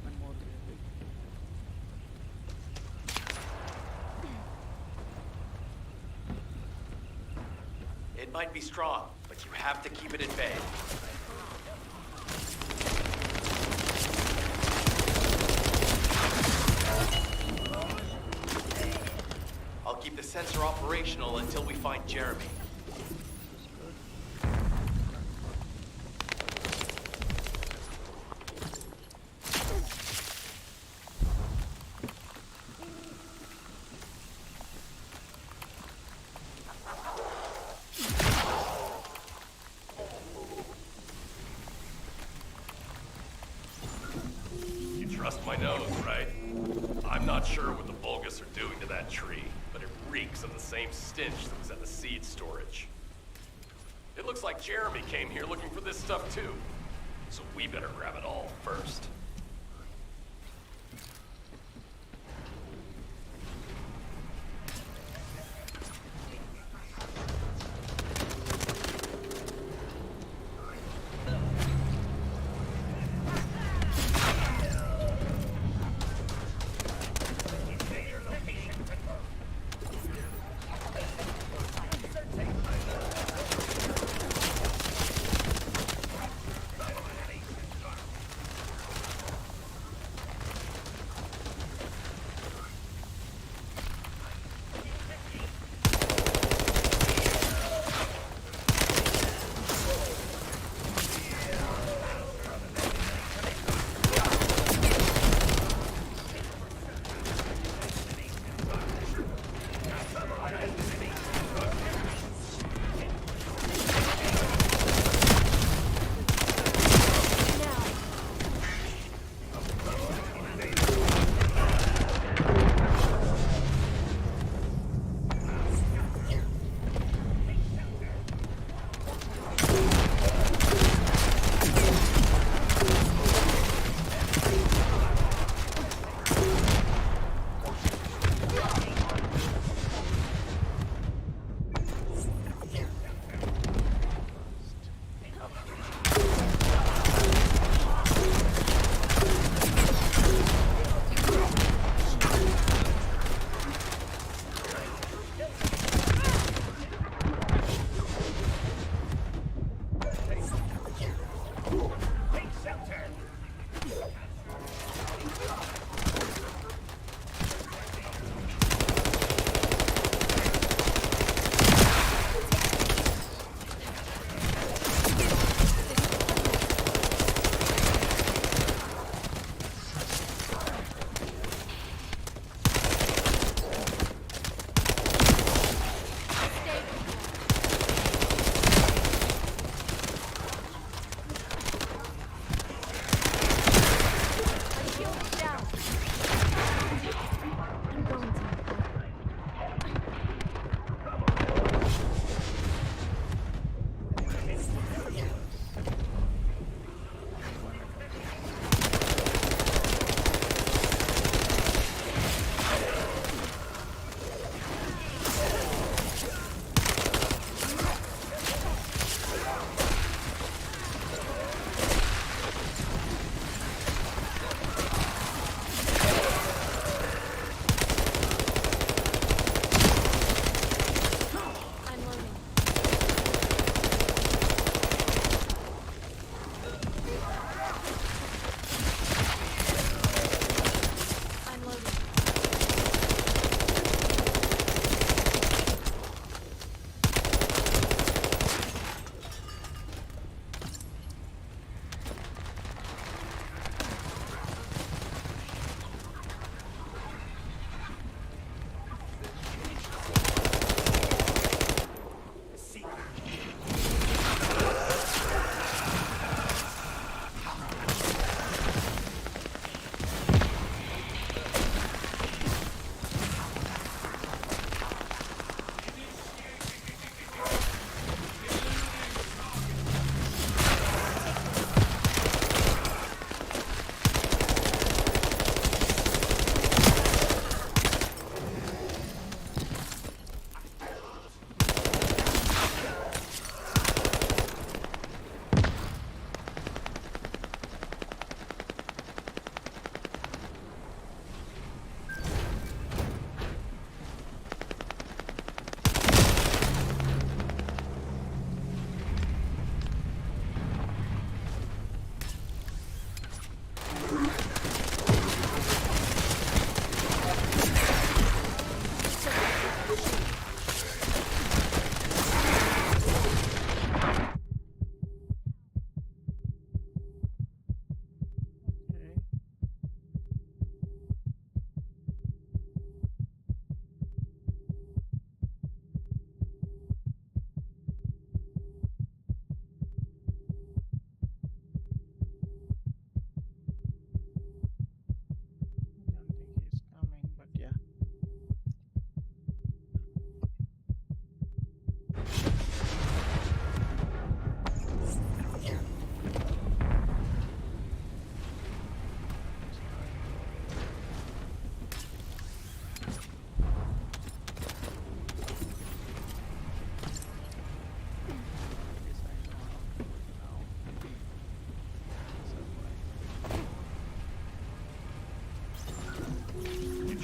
one more way. It might be strong, but you have to keep it at bay. sensor operational until we find Jeremy. You trust my nose, right? I'm not sure what the Vulgus are doing to that tree, but it reeks of the same stench that was at the seed storage. It looks like Jeremy came here looking for this stuff too, so we better grab it all first.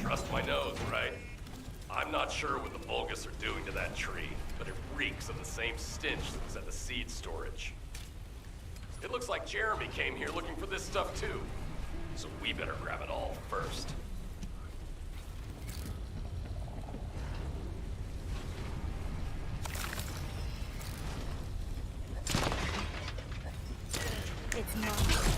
Trust my nose, right? I'm not sure what the Vulgus are doing to that tree, but it reeks of the same stench that was at the seed storage. It looks like Jeremy came here looking for this stuff too, so we better grab it all first. It's mine.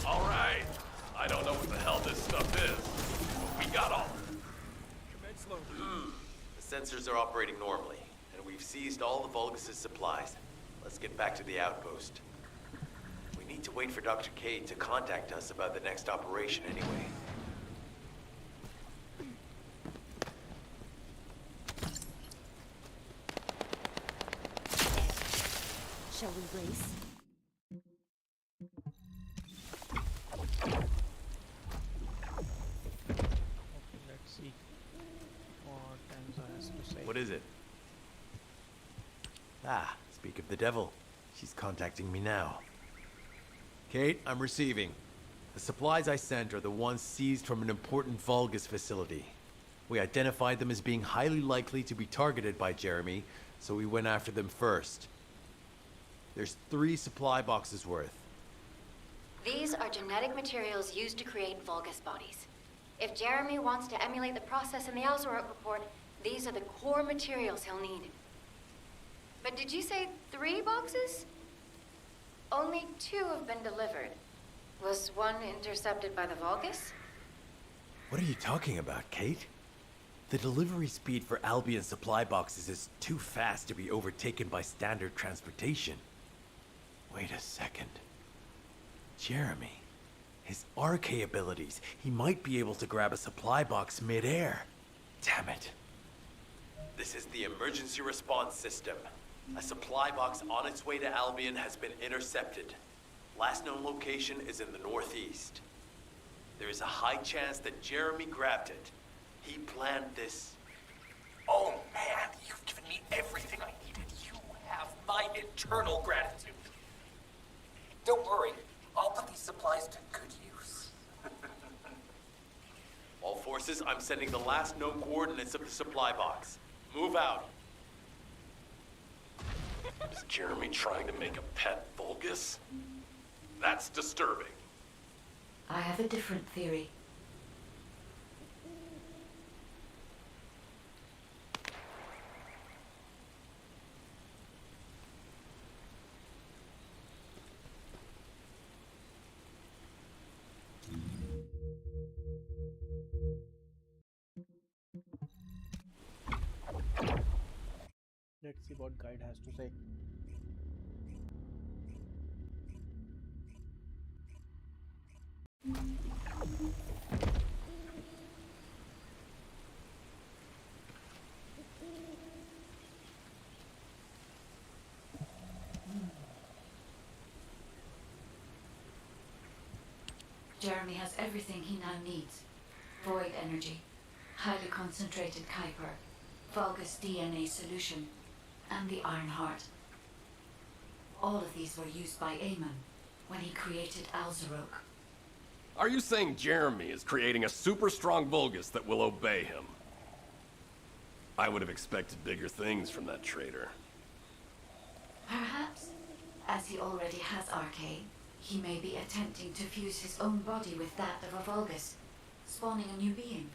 All right. I don't know what the hell this stuff is, but we got all of it. The sensors are operating normally, and we've seized all the Vulgus' supplies. Let's get back to the outpost. We need to wait for Dr. Cade to contact us about the next operation anyway. Shall we race? Let's see what Tenza has to say. What is it? Ah, speak of the devil. She's contacting me now. Kate, I'm receiving. The supplies I sent are the ones seized from an important Vulgus facility. We identified them as being highly likely to be targeted by Jeremy, so we went after them first. There's 3 supply boxes worth. These are genetic materials used to create Vulgus bodies. If Jeremy wants to emulate the process in the Alzarok report, these are the core materials he'll need. But did you say 3 boxes? Only 2 have been delivered. Was one intercepted by the Vulgus? What are you talking about, Kate? The delivery speed for Albion supply boxes is too fast to be overtaken by standard transportation. Wait a second. Jeremy. His RK abilities. He might be able to grab a supply box mid-air. Damn it. This is the emergency response system. A supply box on its way to Albion has been intercepted. Last known location is in the northeast. There is a high chance that Jeremy grabbed it. He planned this. Oh man, you've given me everything I needed. You have my eternal gratitude. Don't worry, I'll put these supplies to good use. All forces, I'm sending the last known coordinates of the supply box. Move out. Is Jeremy trying to make a pet Vulgus? That's disturbing. I have a different theory. Let's see what guide has to say. Jeremy has everything he now needs. Void energy, highly concentrated Kuiper, Vulgus DNA solution, and the Iron Heart. All of these were used by Aemon when he created Alzarok. Are you saying Jeremy is creating a super strong Vulgus that will obey him? I would have expected bigger things from that traitor. Perhaps, as he already has RK, he may be attempting to fuse his own body with that of a Vulgus, spawning a new being.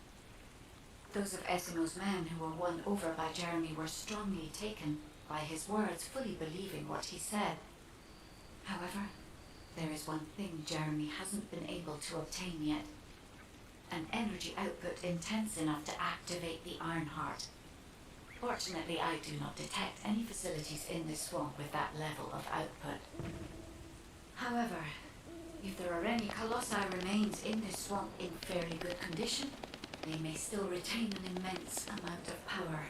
Those of Esimo's men who were won over by Jeremy were strongly taken by his words, fully believing what he said. However, there is one thing Jeremy hasn't been able to obtain yet. An energy output intense enough to activate the Iron Heart. Fortunately, I do not detect any facilities in this swamp with that level of output. However, if there are any Colossi remains in this swamp in fairly good condition, they may still retain an immense amount of power.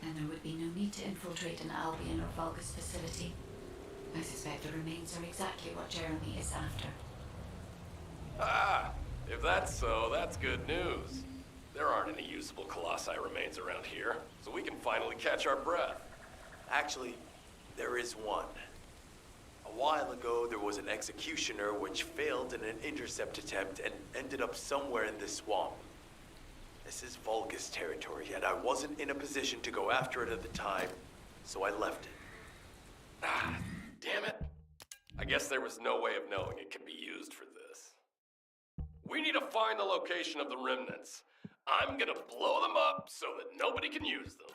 Then there would be no need to infiltrate an Albion or Vulgus facility. I suspect the remains are exactly what Jeremy is after. so that's good news. There aren't any usable Colossi remains around here, so we can finally catch our breath. Actually, there is one. A while ago, there was an executioner which failed in an intercept attempt and ended up somewhere in this swamp. This is Vulgus territory, and I wasn't in a position to go after it at the time, so I left it. Ah, damn it. I guess there was no way of knowing it could be used for this. We need to find the location of the remnants. I'm gonna blow them up so that nobody can use them.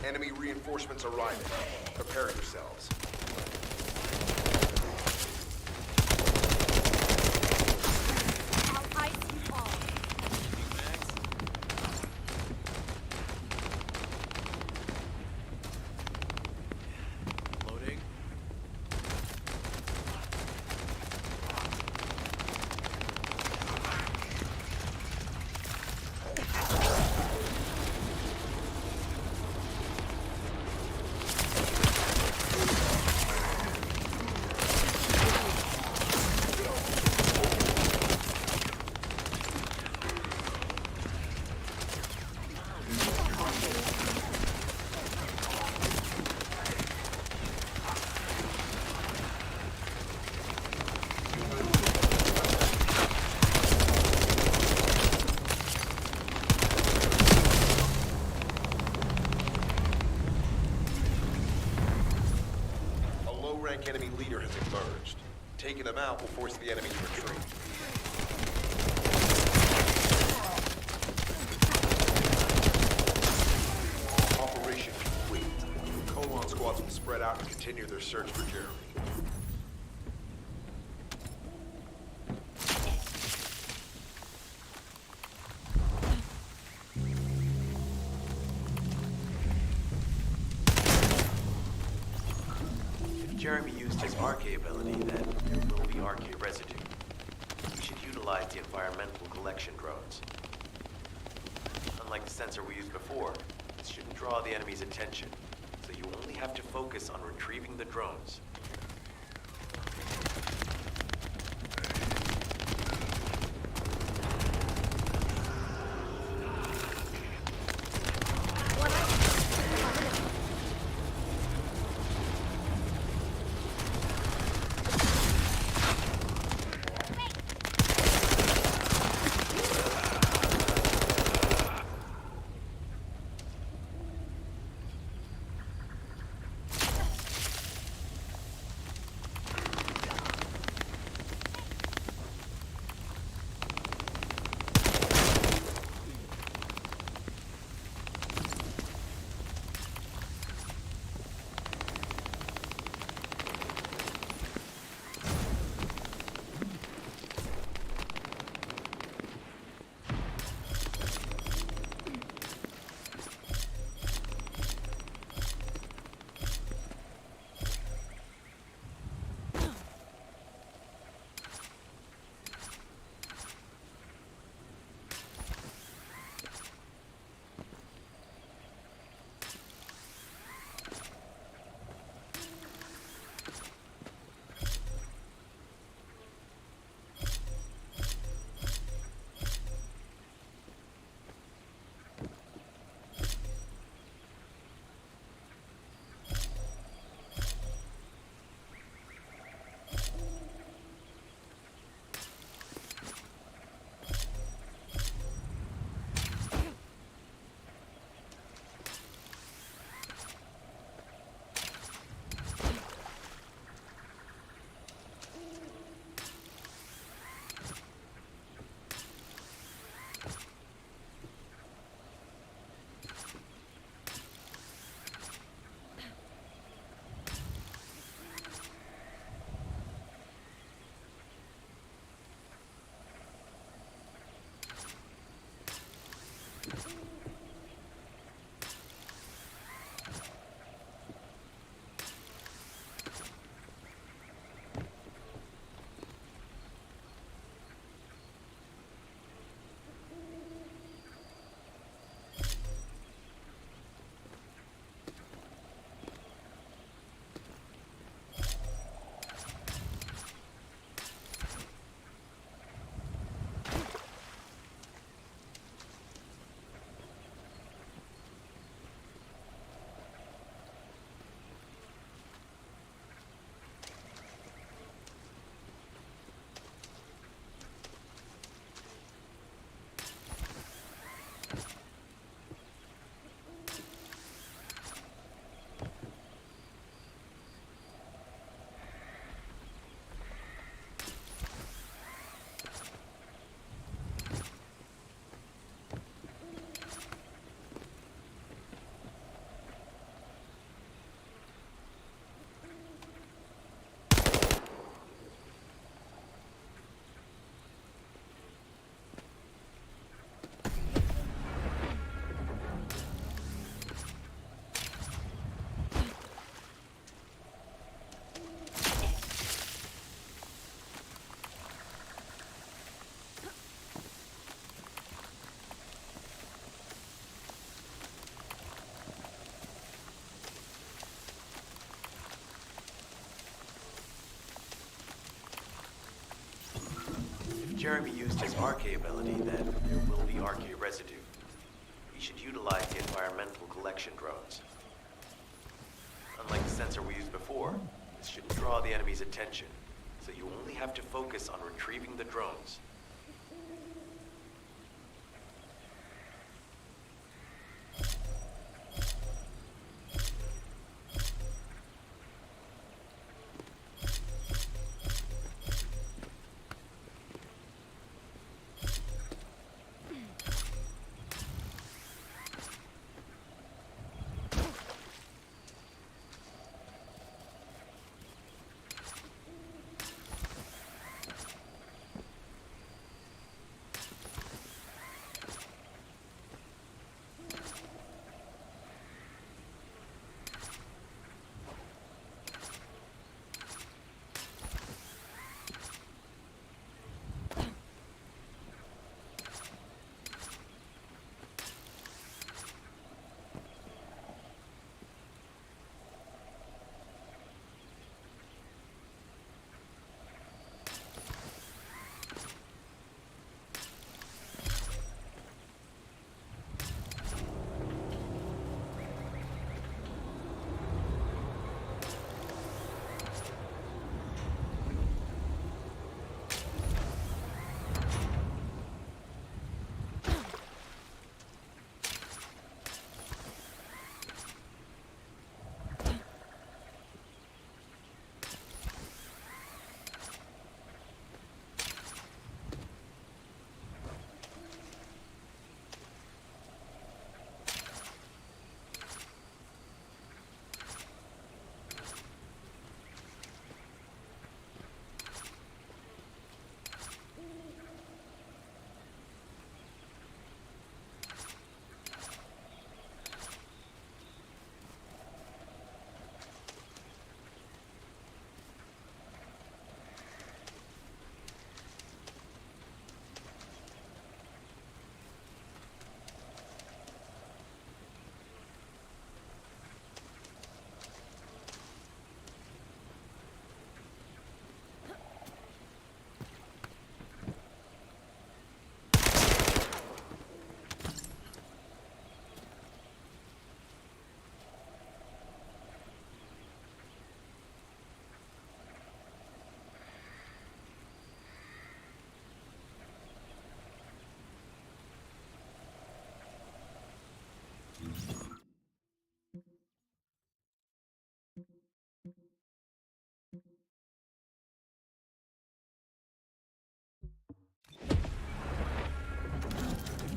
Enemy reinforcements arriving. Prepare yourselves. I'll ice you all. Loading. high-rank enemy leader has emerged. Taking them out will force the enemy to retreat. Operation complete. Colon squads will spread out and continue their search for Jeremy. If Jeremy used his RK ability, then there will be RK residue. We should utilize the environmental collection drones. Unlike the sensor we used before, this shouldn't draw the enemy's attention, so you only have to focus on retrieving the drones. Jeremy used his RK ability, then there will be RK residue. We should utilize the environmental collection drones. Unlike the sensor we used before, this shouldn't draw the enemy's attention, so you only have to focus on retrieving the drones.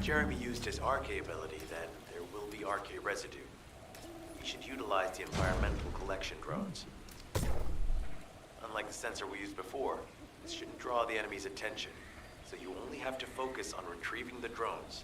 Jeremy used his RK ability, then there will be RK residue. We should utilize the environmental collection drones. Unlike the sensor we used before, this shouldn't draw the enemy's attention, so you only have to focus on retrieving the drones.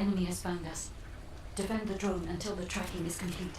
enemy has found us. Defend the drone until the tracking is complete.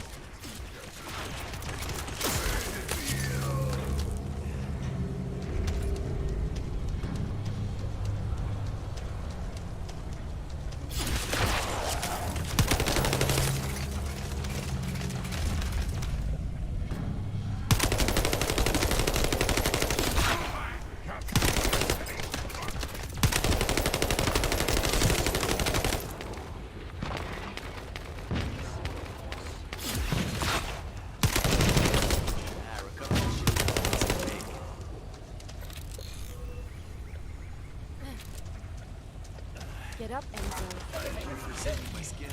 Get up, Enzo. My skin.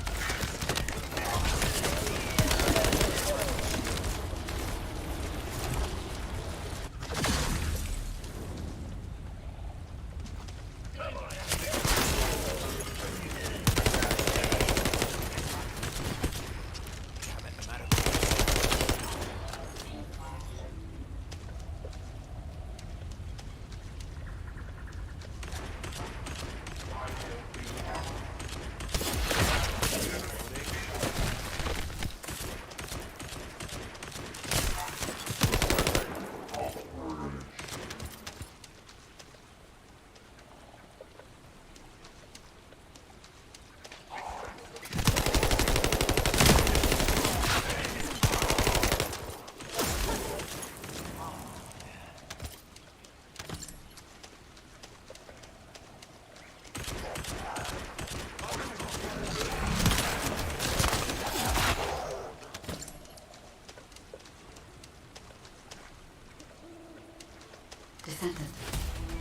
Descendant.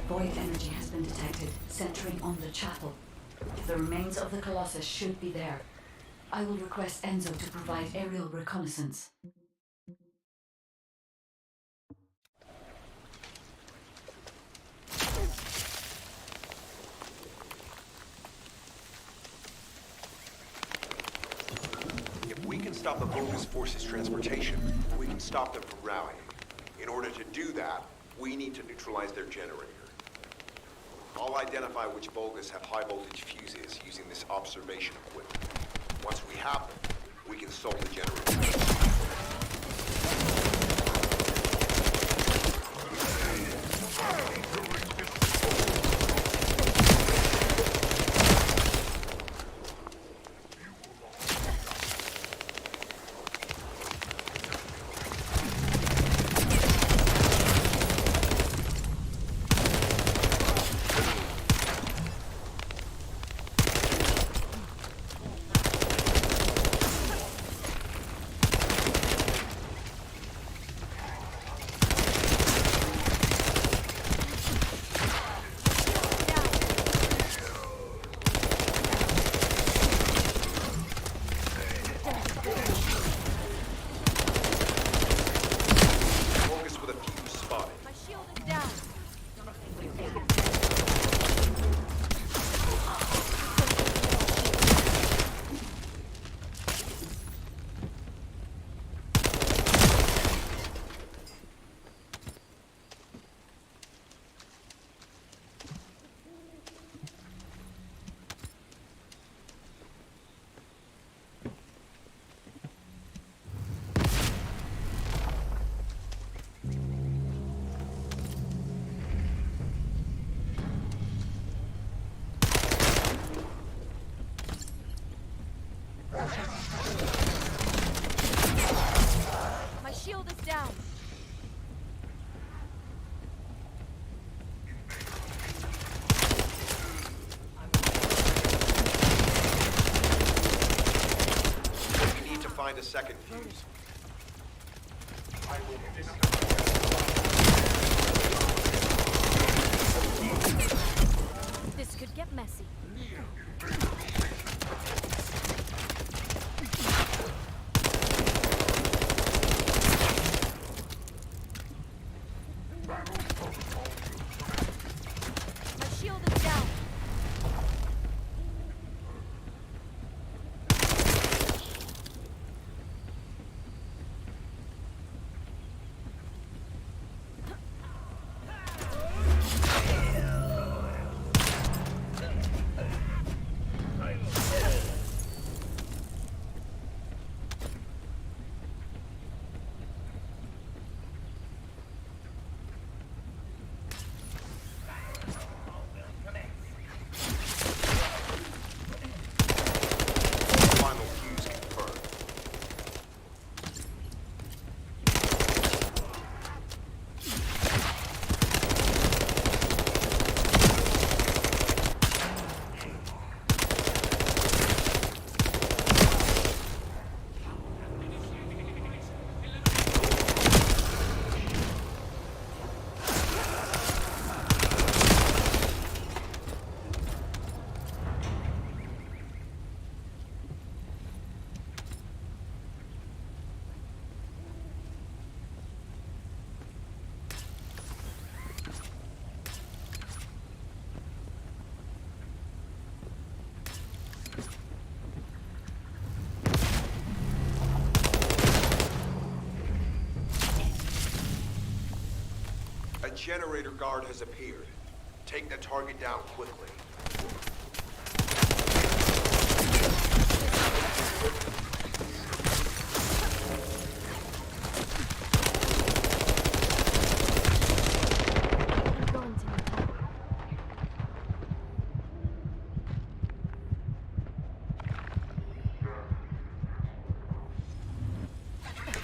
Void energy has been detected, centering on the chapel. The remains of the Colossus should be there. I will request Enzo to provide aerial reconnaissance. If we can stop the Vulgus forces' transportation, we can stop them from rallying. In order to do that, we need to neutralize their generator. I'll identify which Vulgus have high voltage fuses using this observation equipment. Once we have them, we can solve the generator. My shield is down. We need to find a second fuse. This could get messy. My shield is down. generator guard has appeared. Take the target down quickly. I'm going to need help.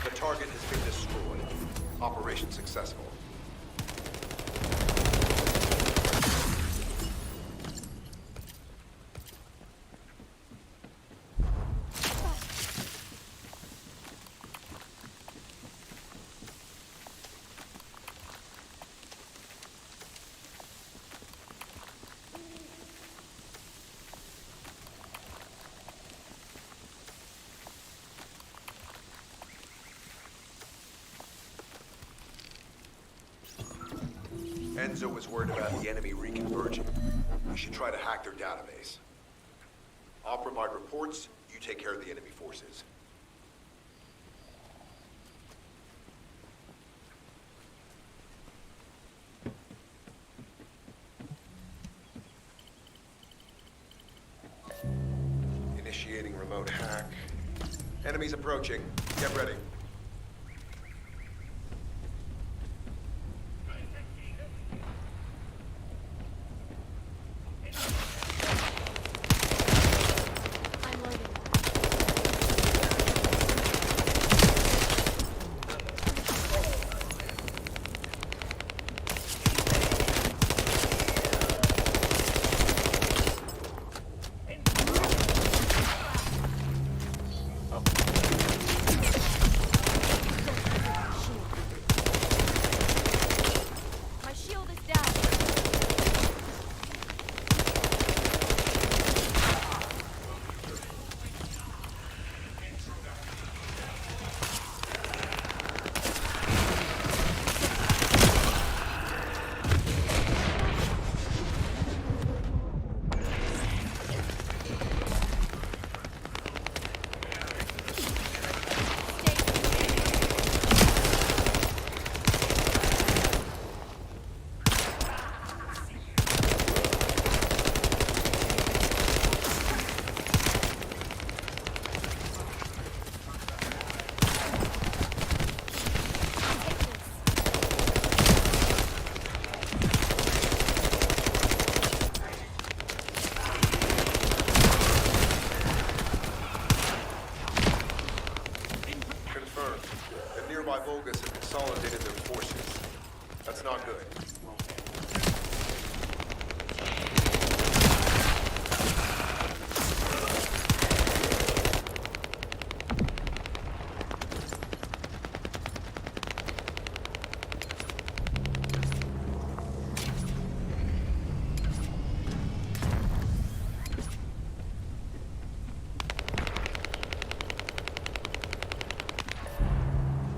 The target has been destroyed. Operation successful. Enzo was worried about the enemy reconverging. We should try to hack their database. I'll provide reports, you take care of the enemy forces. Initiating remote hack. Enemies approaching. Get ready. I'm loading. My shield is down. Confirmed. The nearby Volgas have consolidated their forces. That's not good.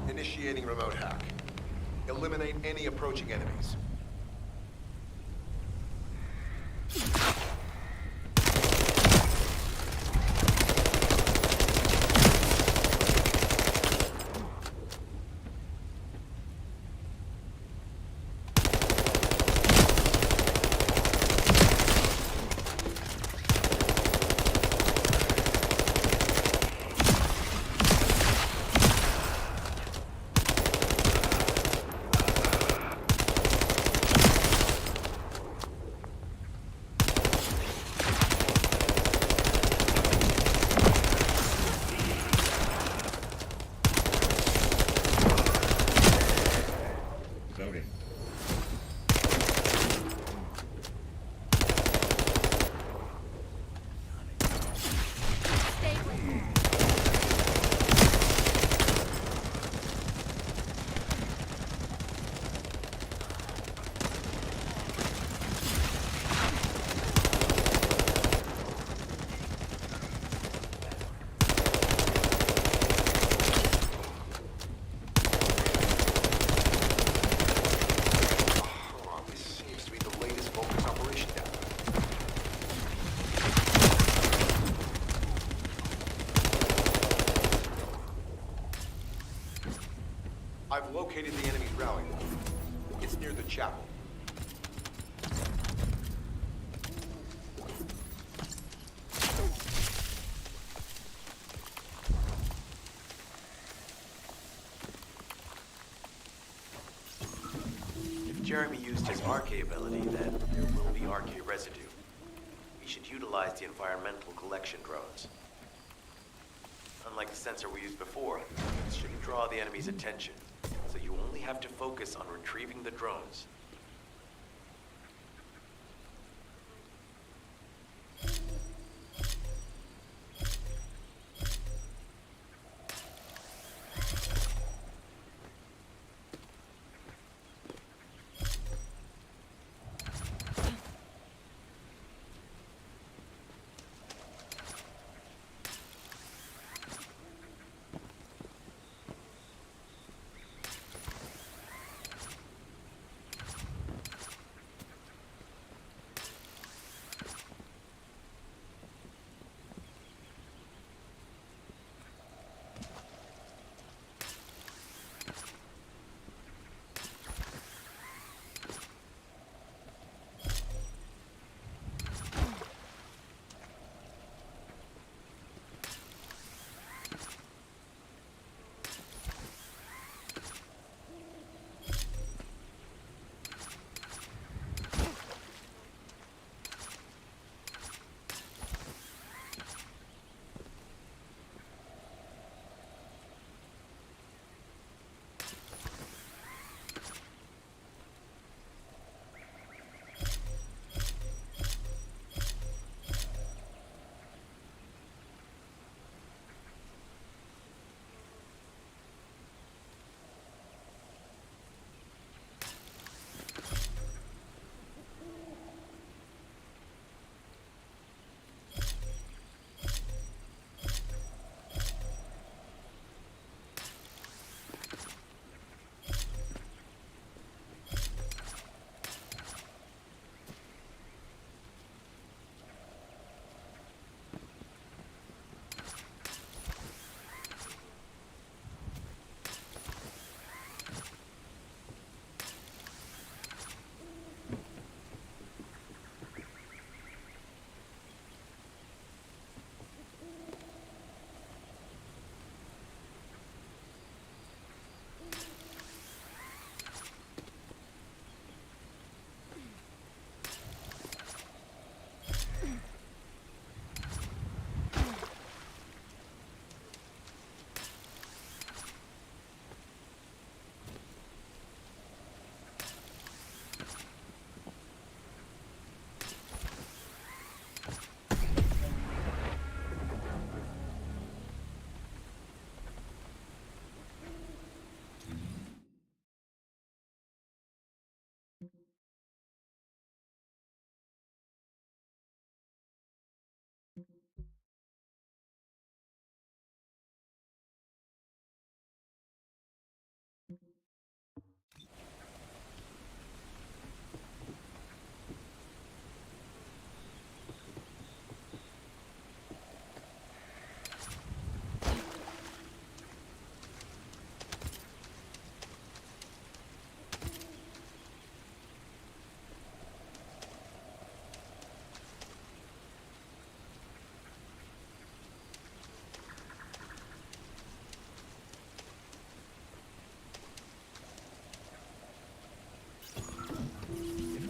Initiating remote hack. Eliminate any approaching enemies. Loading. Stay with me. This seems to be the latest Volgas operation data. I've located the enemy's rally point. It's near the chapel. If Jeremy used his RK ability, then there will be RK residue. We should utilize the environmental collection drones. Unlike the sensor we used before, it shouldn't draw the enemy's attention, so you only have to focus on retrieving the drones.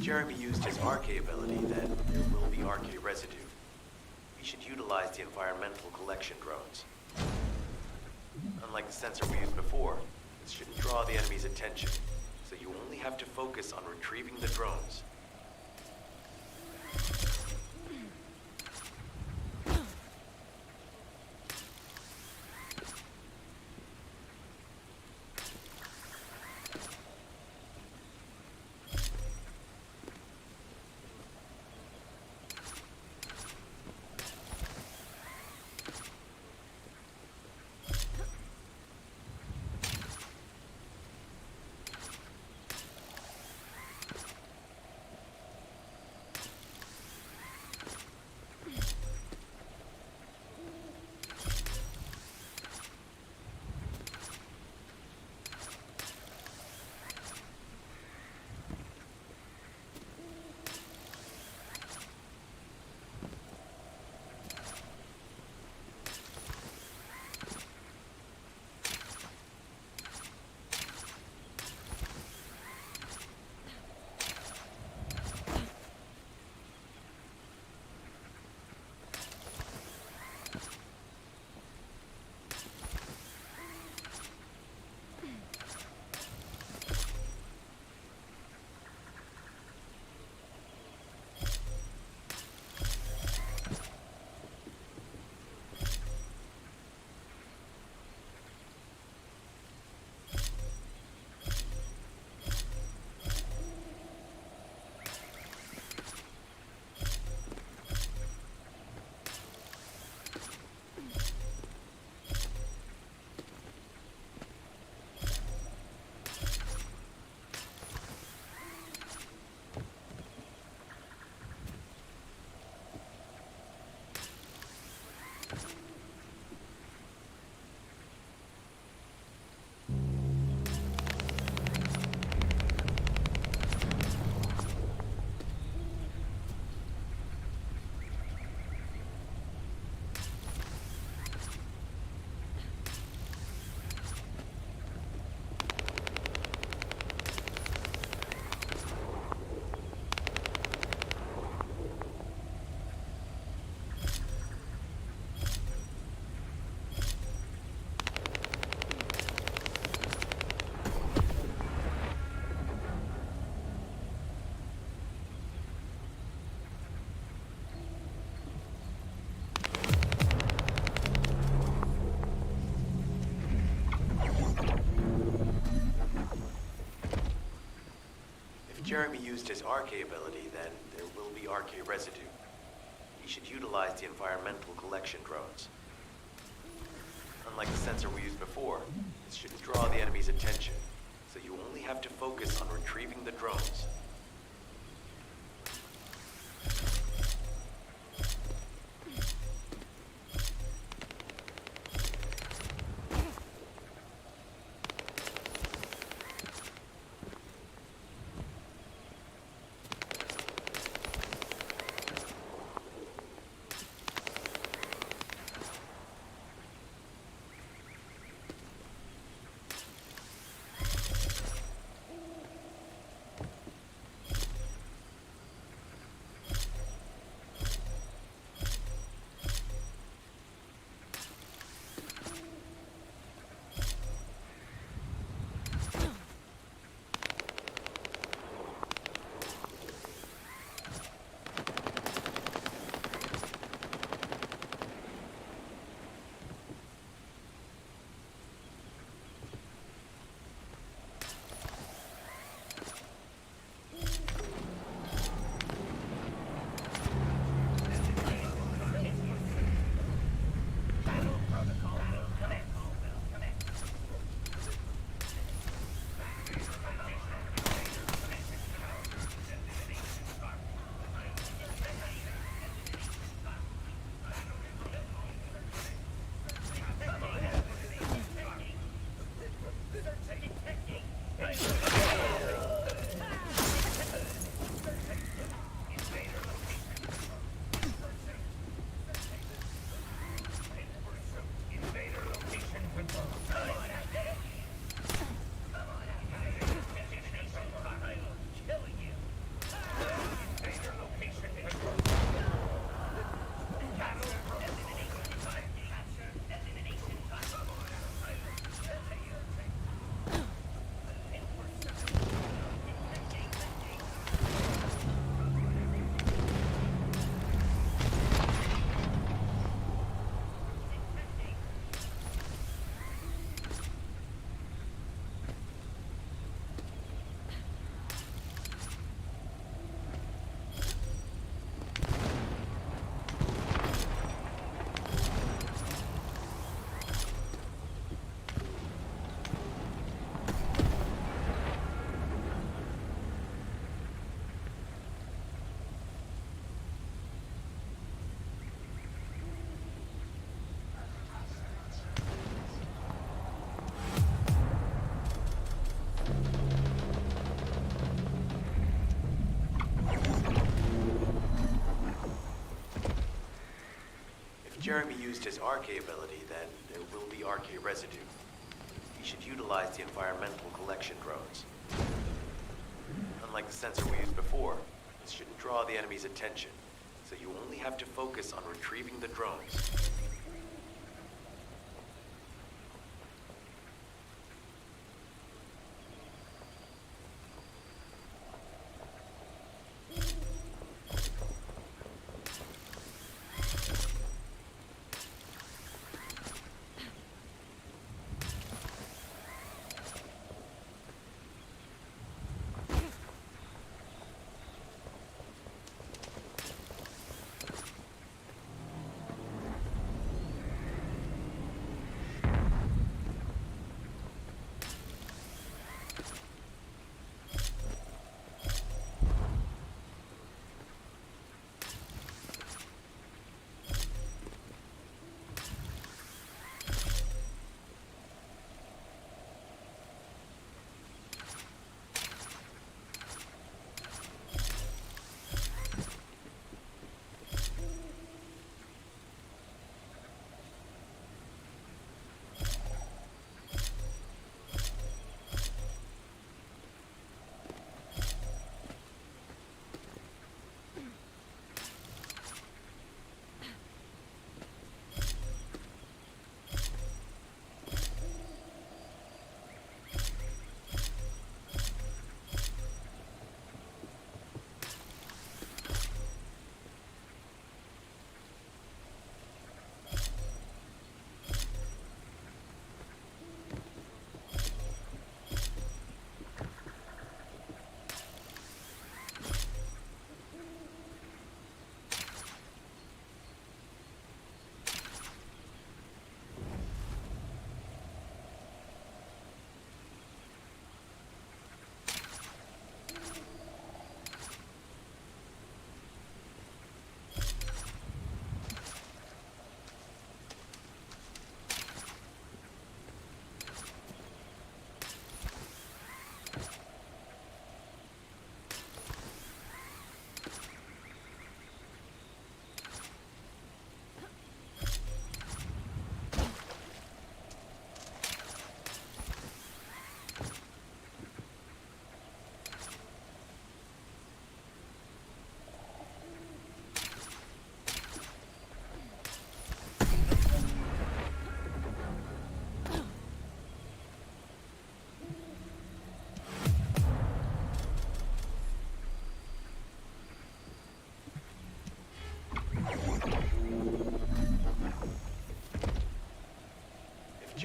Jeremy used his RK ability, then there will be RK residue. We should utilize the environmental collection drones. Unlike the sensor we used before, it shouldn't draw the enemy's attention, so you only have to focus on retrieving the drones. Jeremy used his RK ability, then there will be RK residue. He should utilize the environmental collection drones. Unlike the sensor we used before, this shouldn't draw the enemy's attention, so you only have to focus on retrieving the drones. Jeremy used his RK ability, then there will be RK residue. He should utilize the environmental collection drones. Unlike the sensor we used before, this shouldn't draw the enemy's attention, so you only have to focus on retrieving the drones.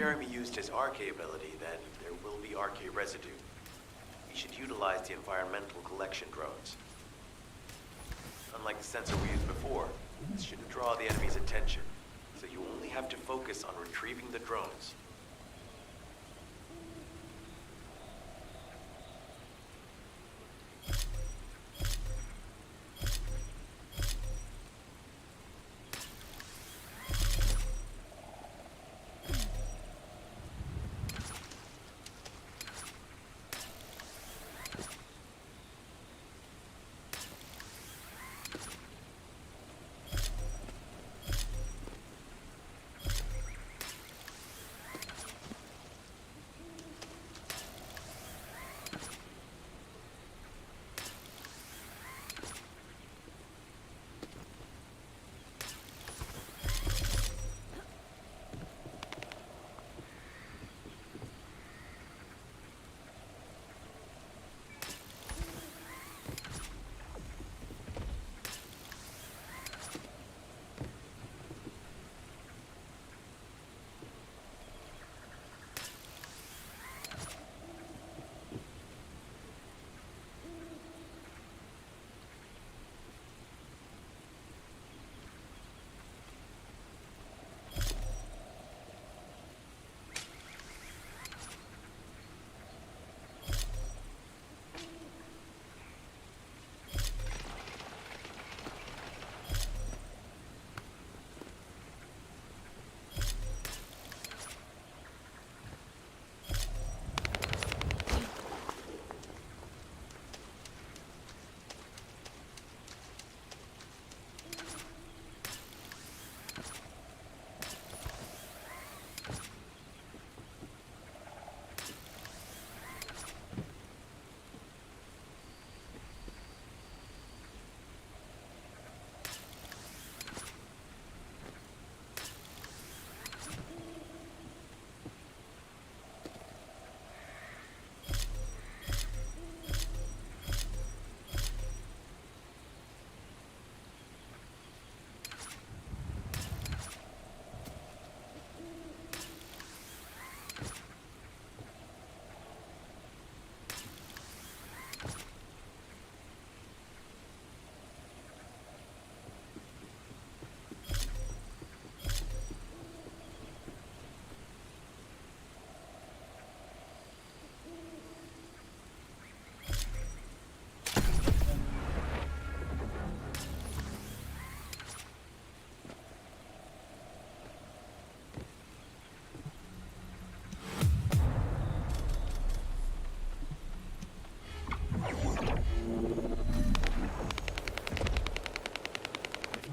Jeremy used his RK ability, then there will be RK residue. We should utilize the environmental collection drones. Unlike the sensor we used before, this shouldn't draw the enemy's attention, so you only have to focus on retrieving the drones.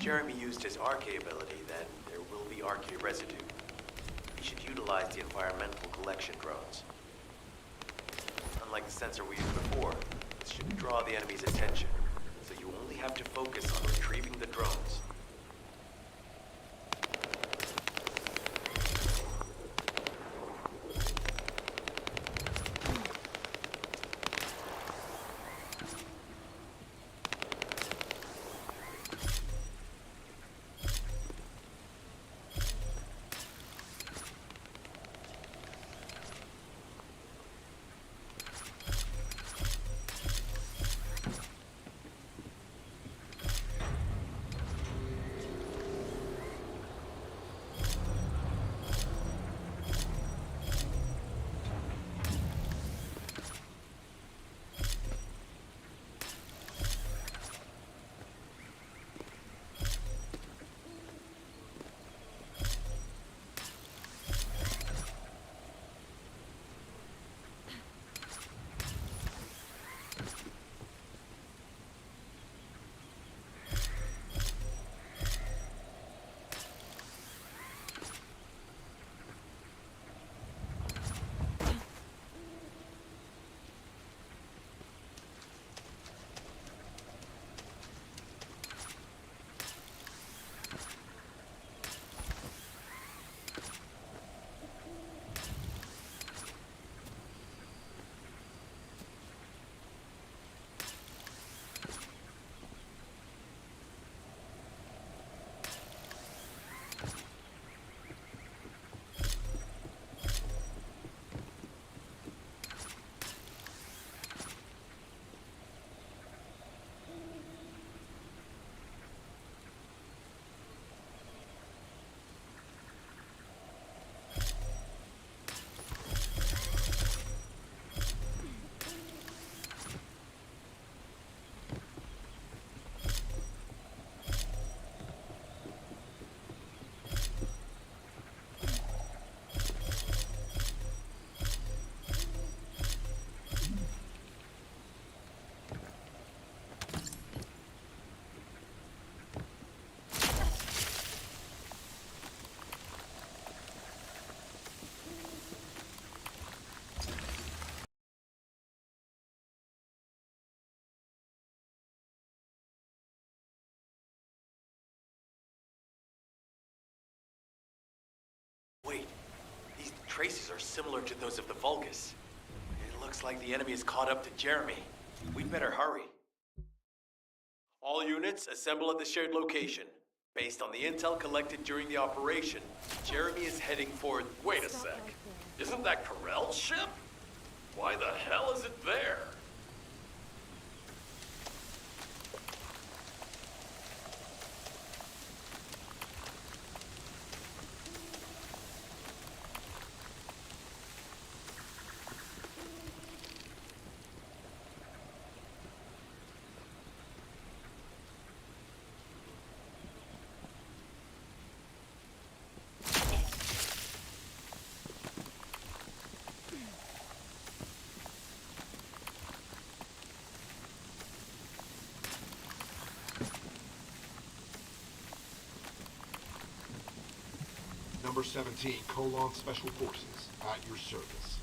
Jeremy used his RK ability, then there will be RK residue. We should utilize the environmental collection drones. Unlike the sensor we used before, this shouldn't draw the enemy's attention, so you only have to focus on retrieving the drones. traces are similar to those of the Vulgus. It looks like the enemy is caught up to Jeremy. We'd better hurry. All units, assemble at the shared location. Based on the intel collected during the operation, Jeremy is heading for... Wait a sec. Isn't that Corell's ship? Why the hell is it there? Number 17, Colon Special Forces, at your service.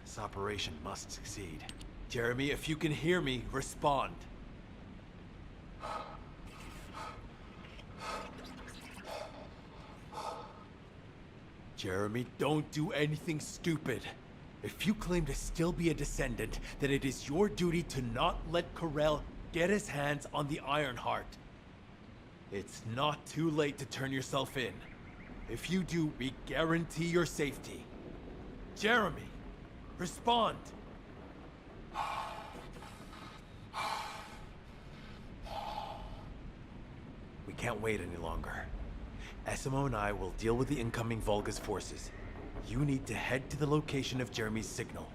This operation must succeed. Jeremy, if you can hear me, respond. Jeremy, don't do anything stupid. If you claim to still be a Descendant, then it is your duty to not let Corell get his hands on the Ironheart. It's not too late to turn yourself in. If you do, we guarantee your safety. Jeremy, respond! We can't wait any longer. SMO and I will deal with the incoming Vulgus forces. You need to head to the location of Jeremy's signal.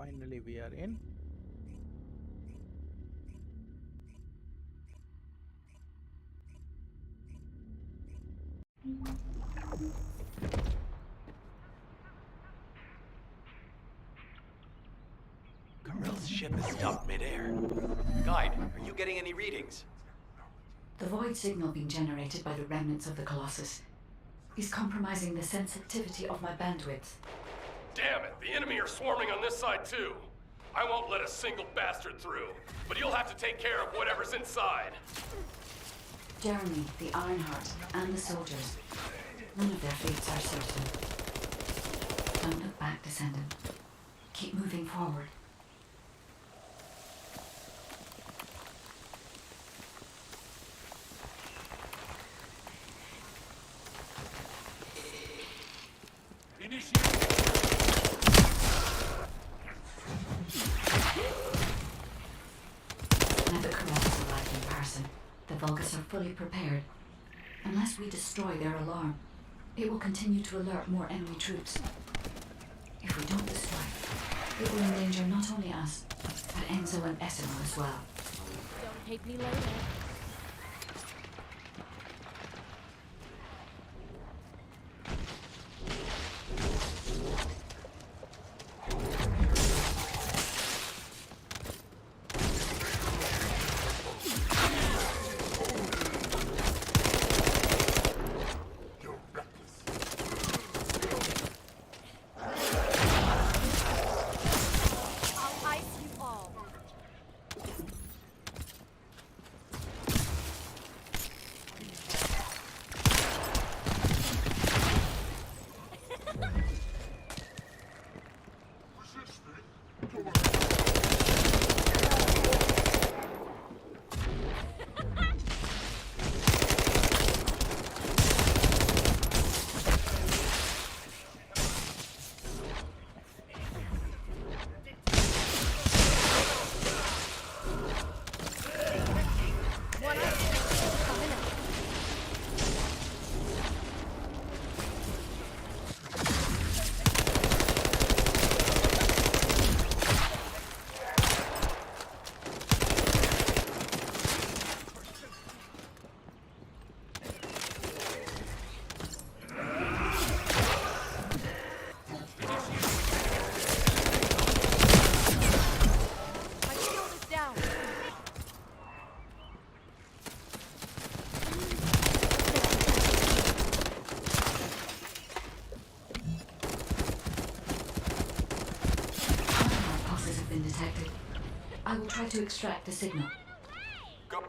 Finally, we are in. Gorill's ship is stopped midair. Guide, are you getting any readings? The void signal being generated by the remnants of the Colossus is compromising the sensitivity of my bandwidth. Damn it, the enemy are swarming on this side too. I won't let a single bastard through, but you'll have to take care of whatever's inside. Jeremy, the Ironheart, and the soldiers. None of their fates are certain. Don't look back, Descendant. Keep moving forward. Never correct alive in person. The Vulgus are fully prepared. Unless we destroy their alarm, it will continue to alert more enemy troops. If we don't destroy it, it will endanger not only us, but Enzo and Essimo as well. Don't hate me later. I'll ice you all. One up. Coming up. My shield is down. Ironheart pulses have been detected. I will try to extract the signal. Go.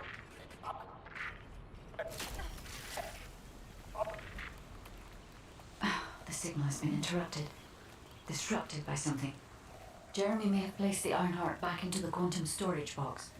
The signal has been interrupted. Disrupted by something. Jeremy may have placed the Ironheart back into the quantum storage box.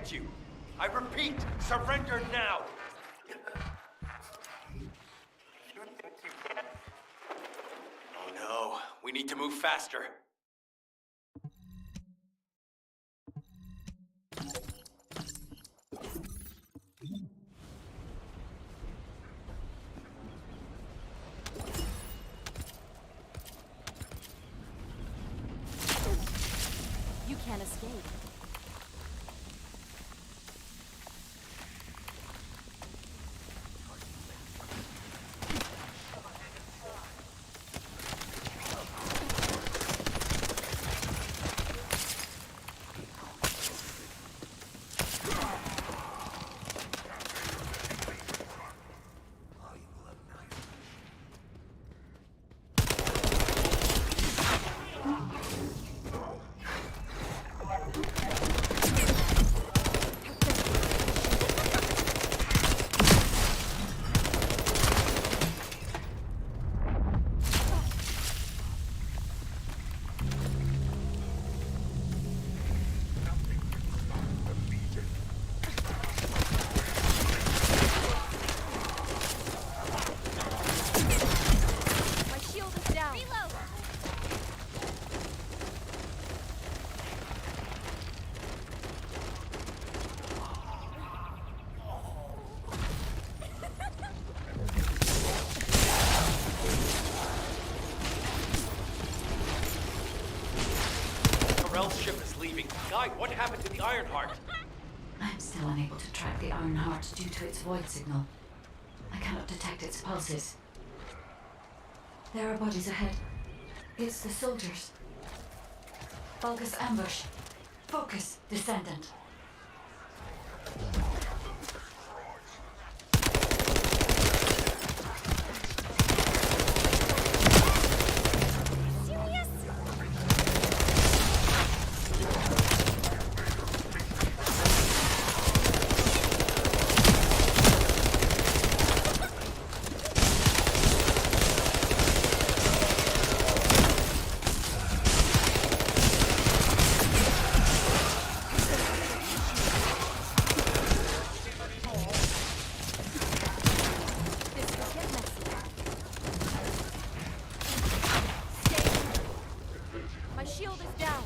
protect you. I repeat, surrender now. You think you can? Oh no, we need to move faster. You can't escape. My shield is down. Reload. Corell's ship is leaving. Guide, what happened to the Ironheart? I'm still unable to track the Ironheart due to its void signal. I cannot detect its pulses. There are bodies ahead. It's the soldiers. Vulgus ambush. Focus, Descendant. Serious? This will get messy. Stay. My shield is down.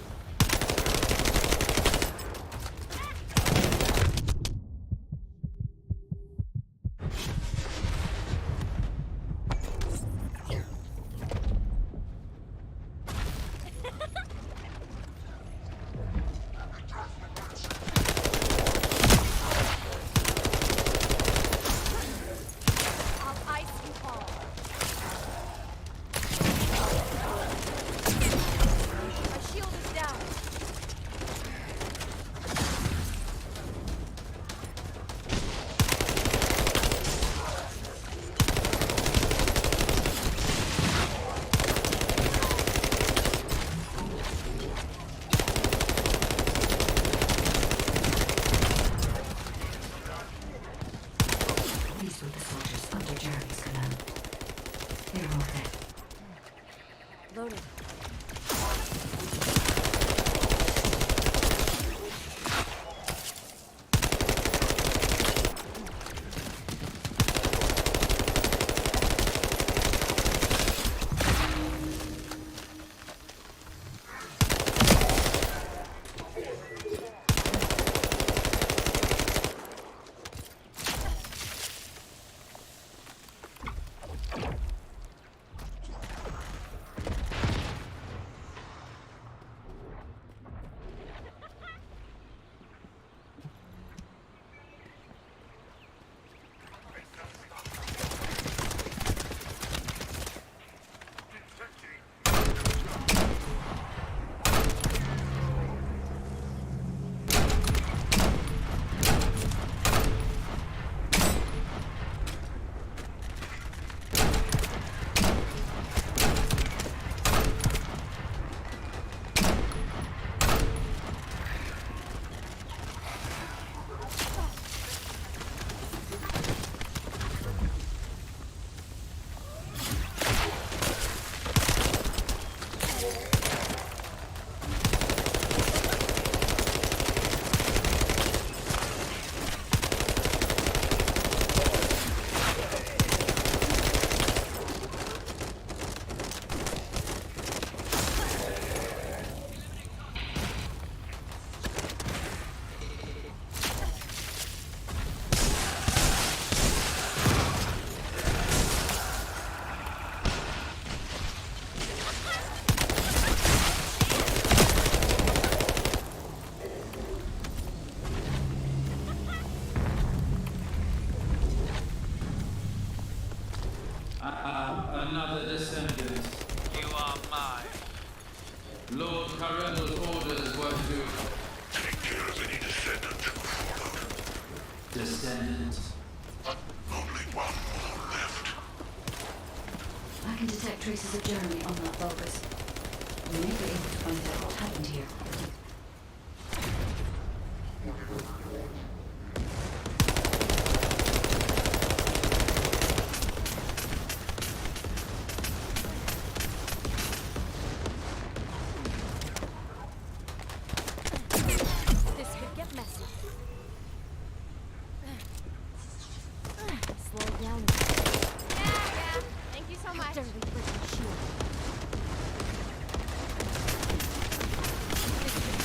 I'll ice you all. My shield is down. These were the soldiers under Jeremy's command. They're all dead. Loaded. another descendant. You are mine. Lord Carello's orders were to Take care of any descendant who followed. Descendant. Only one more left. I can detect traces of Jeremy on that Vulgus. We may be able to find out what happened here. This could get messy. Slow down. Yeah. Thank you so much. Dirty freaking shield. This could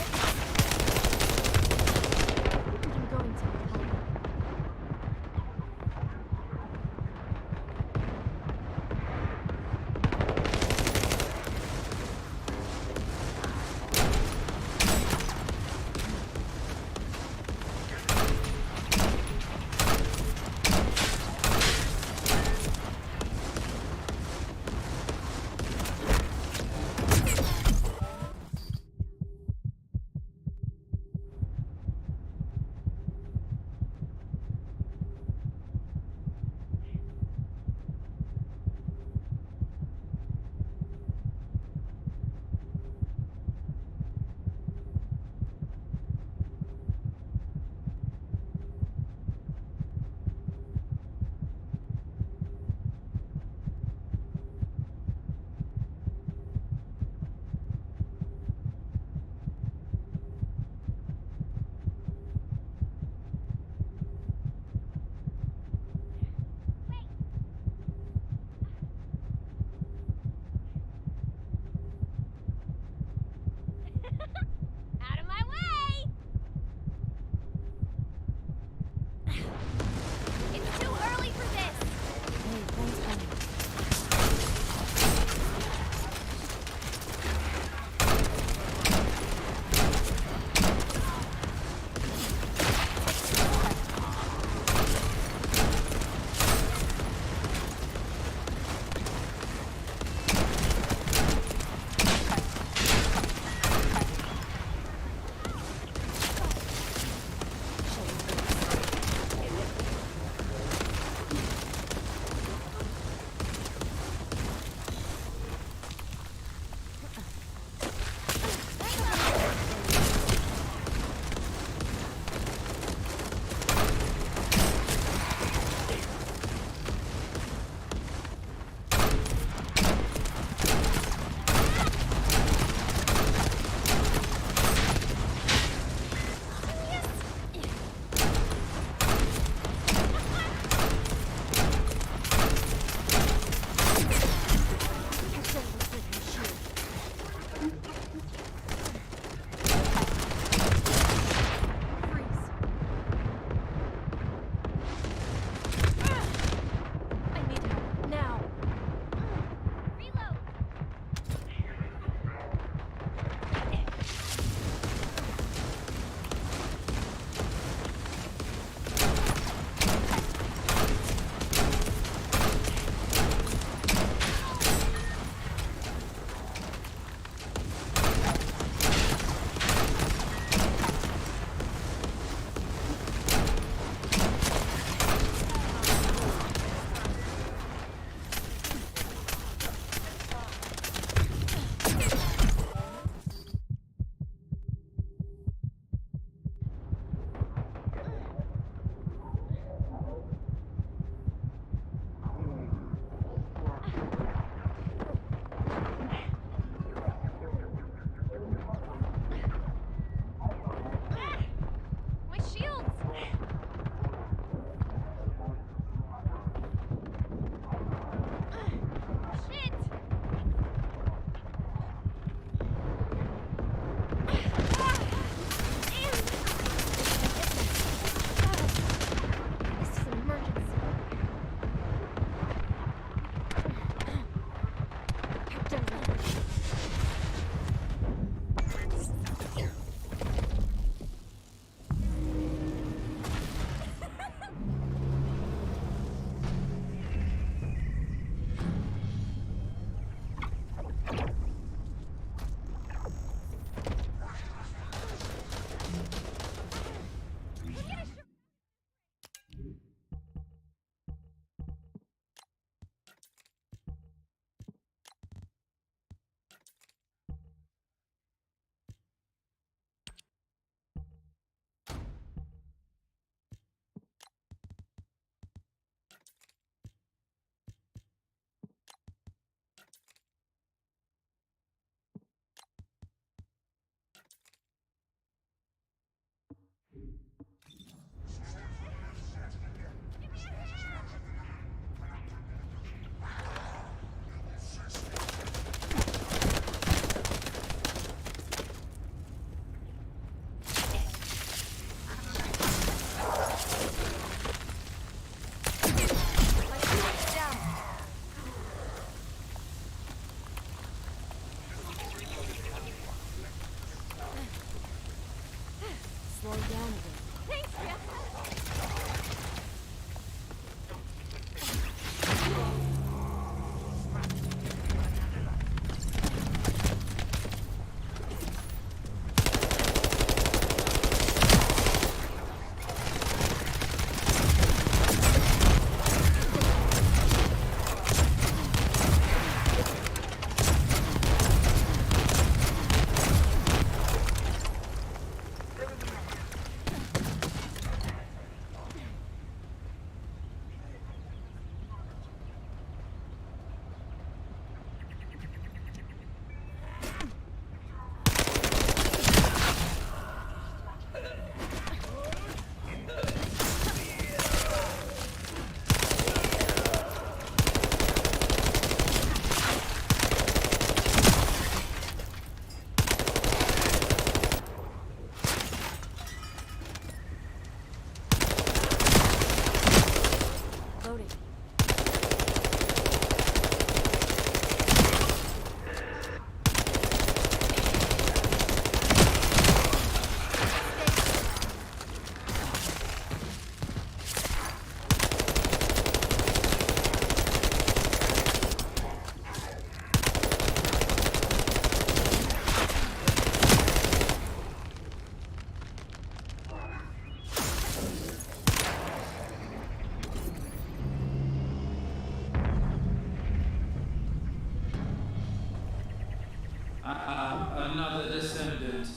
another descendant.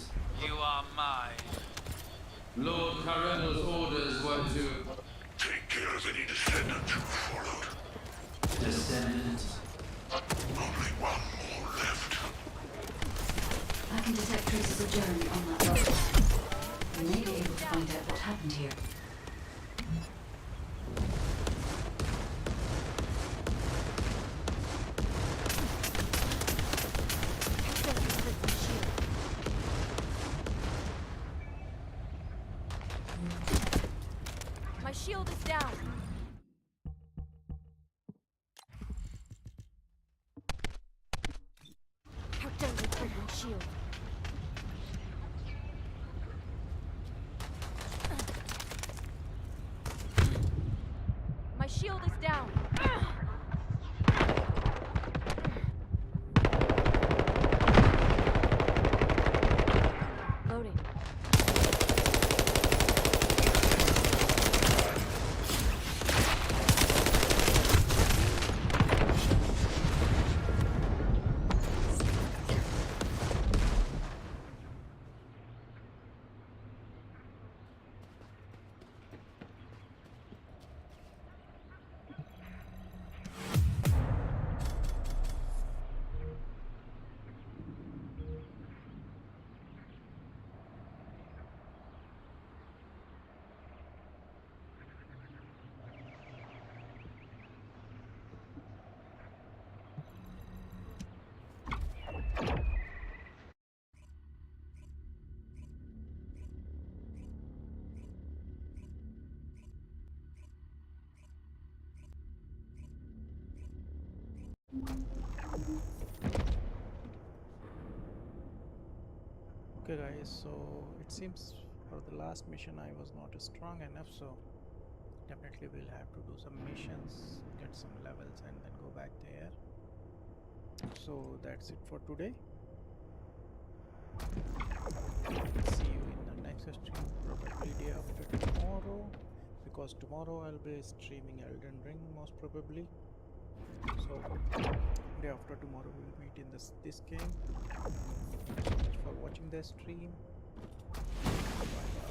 You are mine. Lord Carell's orders were to... Take care of any descendants who followed. Descendant. Only one more left. I can detect traces of Jeremy on that road. We may be able to find out what happened here. My shield is down. How dare you break my shield? My shield is down. Loading. Okay guys, so it seems for the last mission I was not strong enough, so definitely we'll have to do some missions, get some levels and then go back there. So that's it for today. See you in the next stream, probably day after tomorrow, because tomorrow I'll be streaming Elden Ring most probably. So day after tomorrow we'll meet in this game. Thank you so much for watching the stream. Bye bye.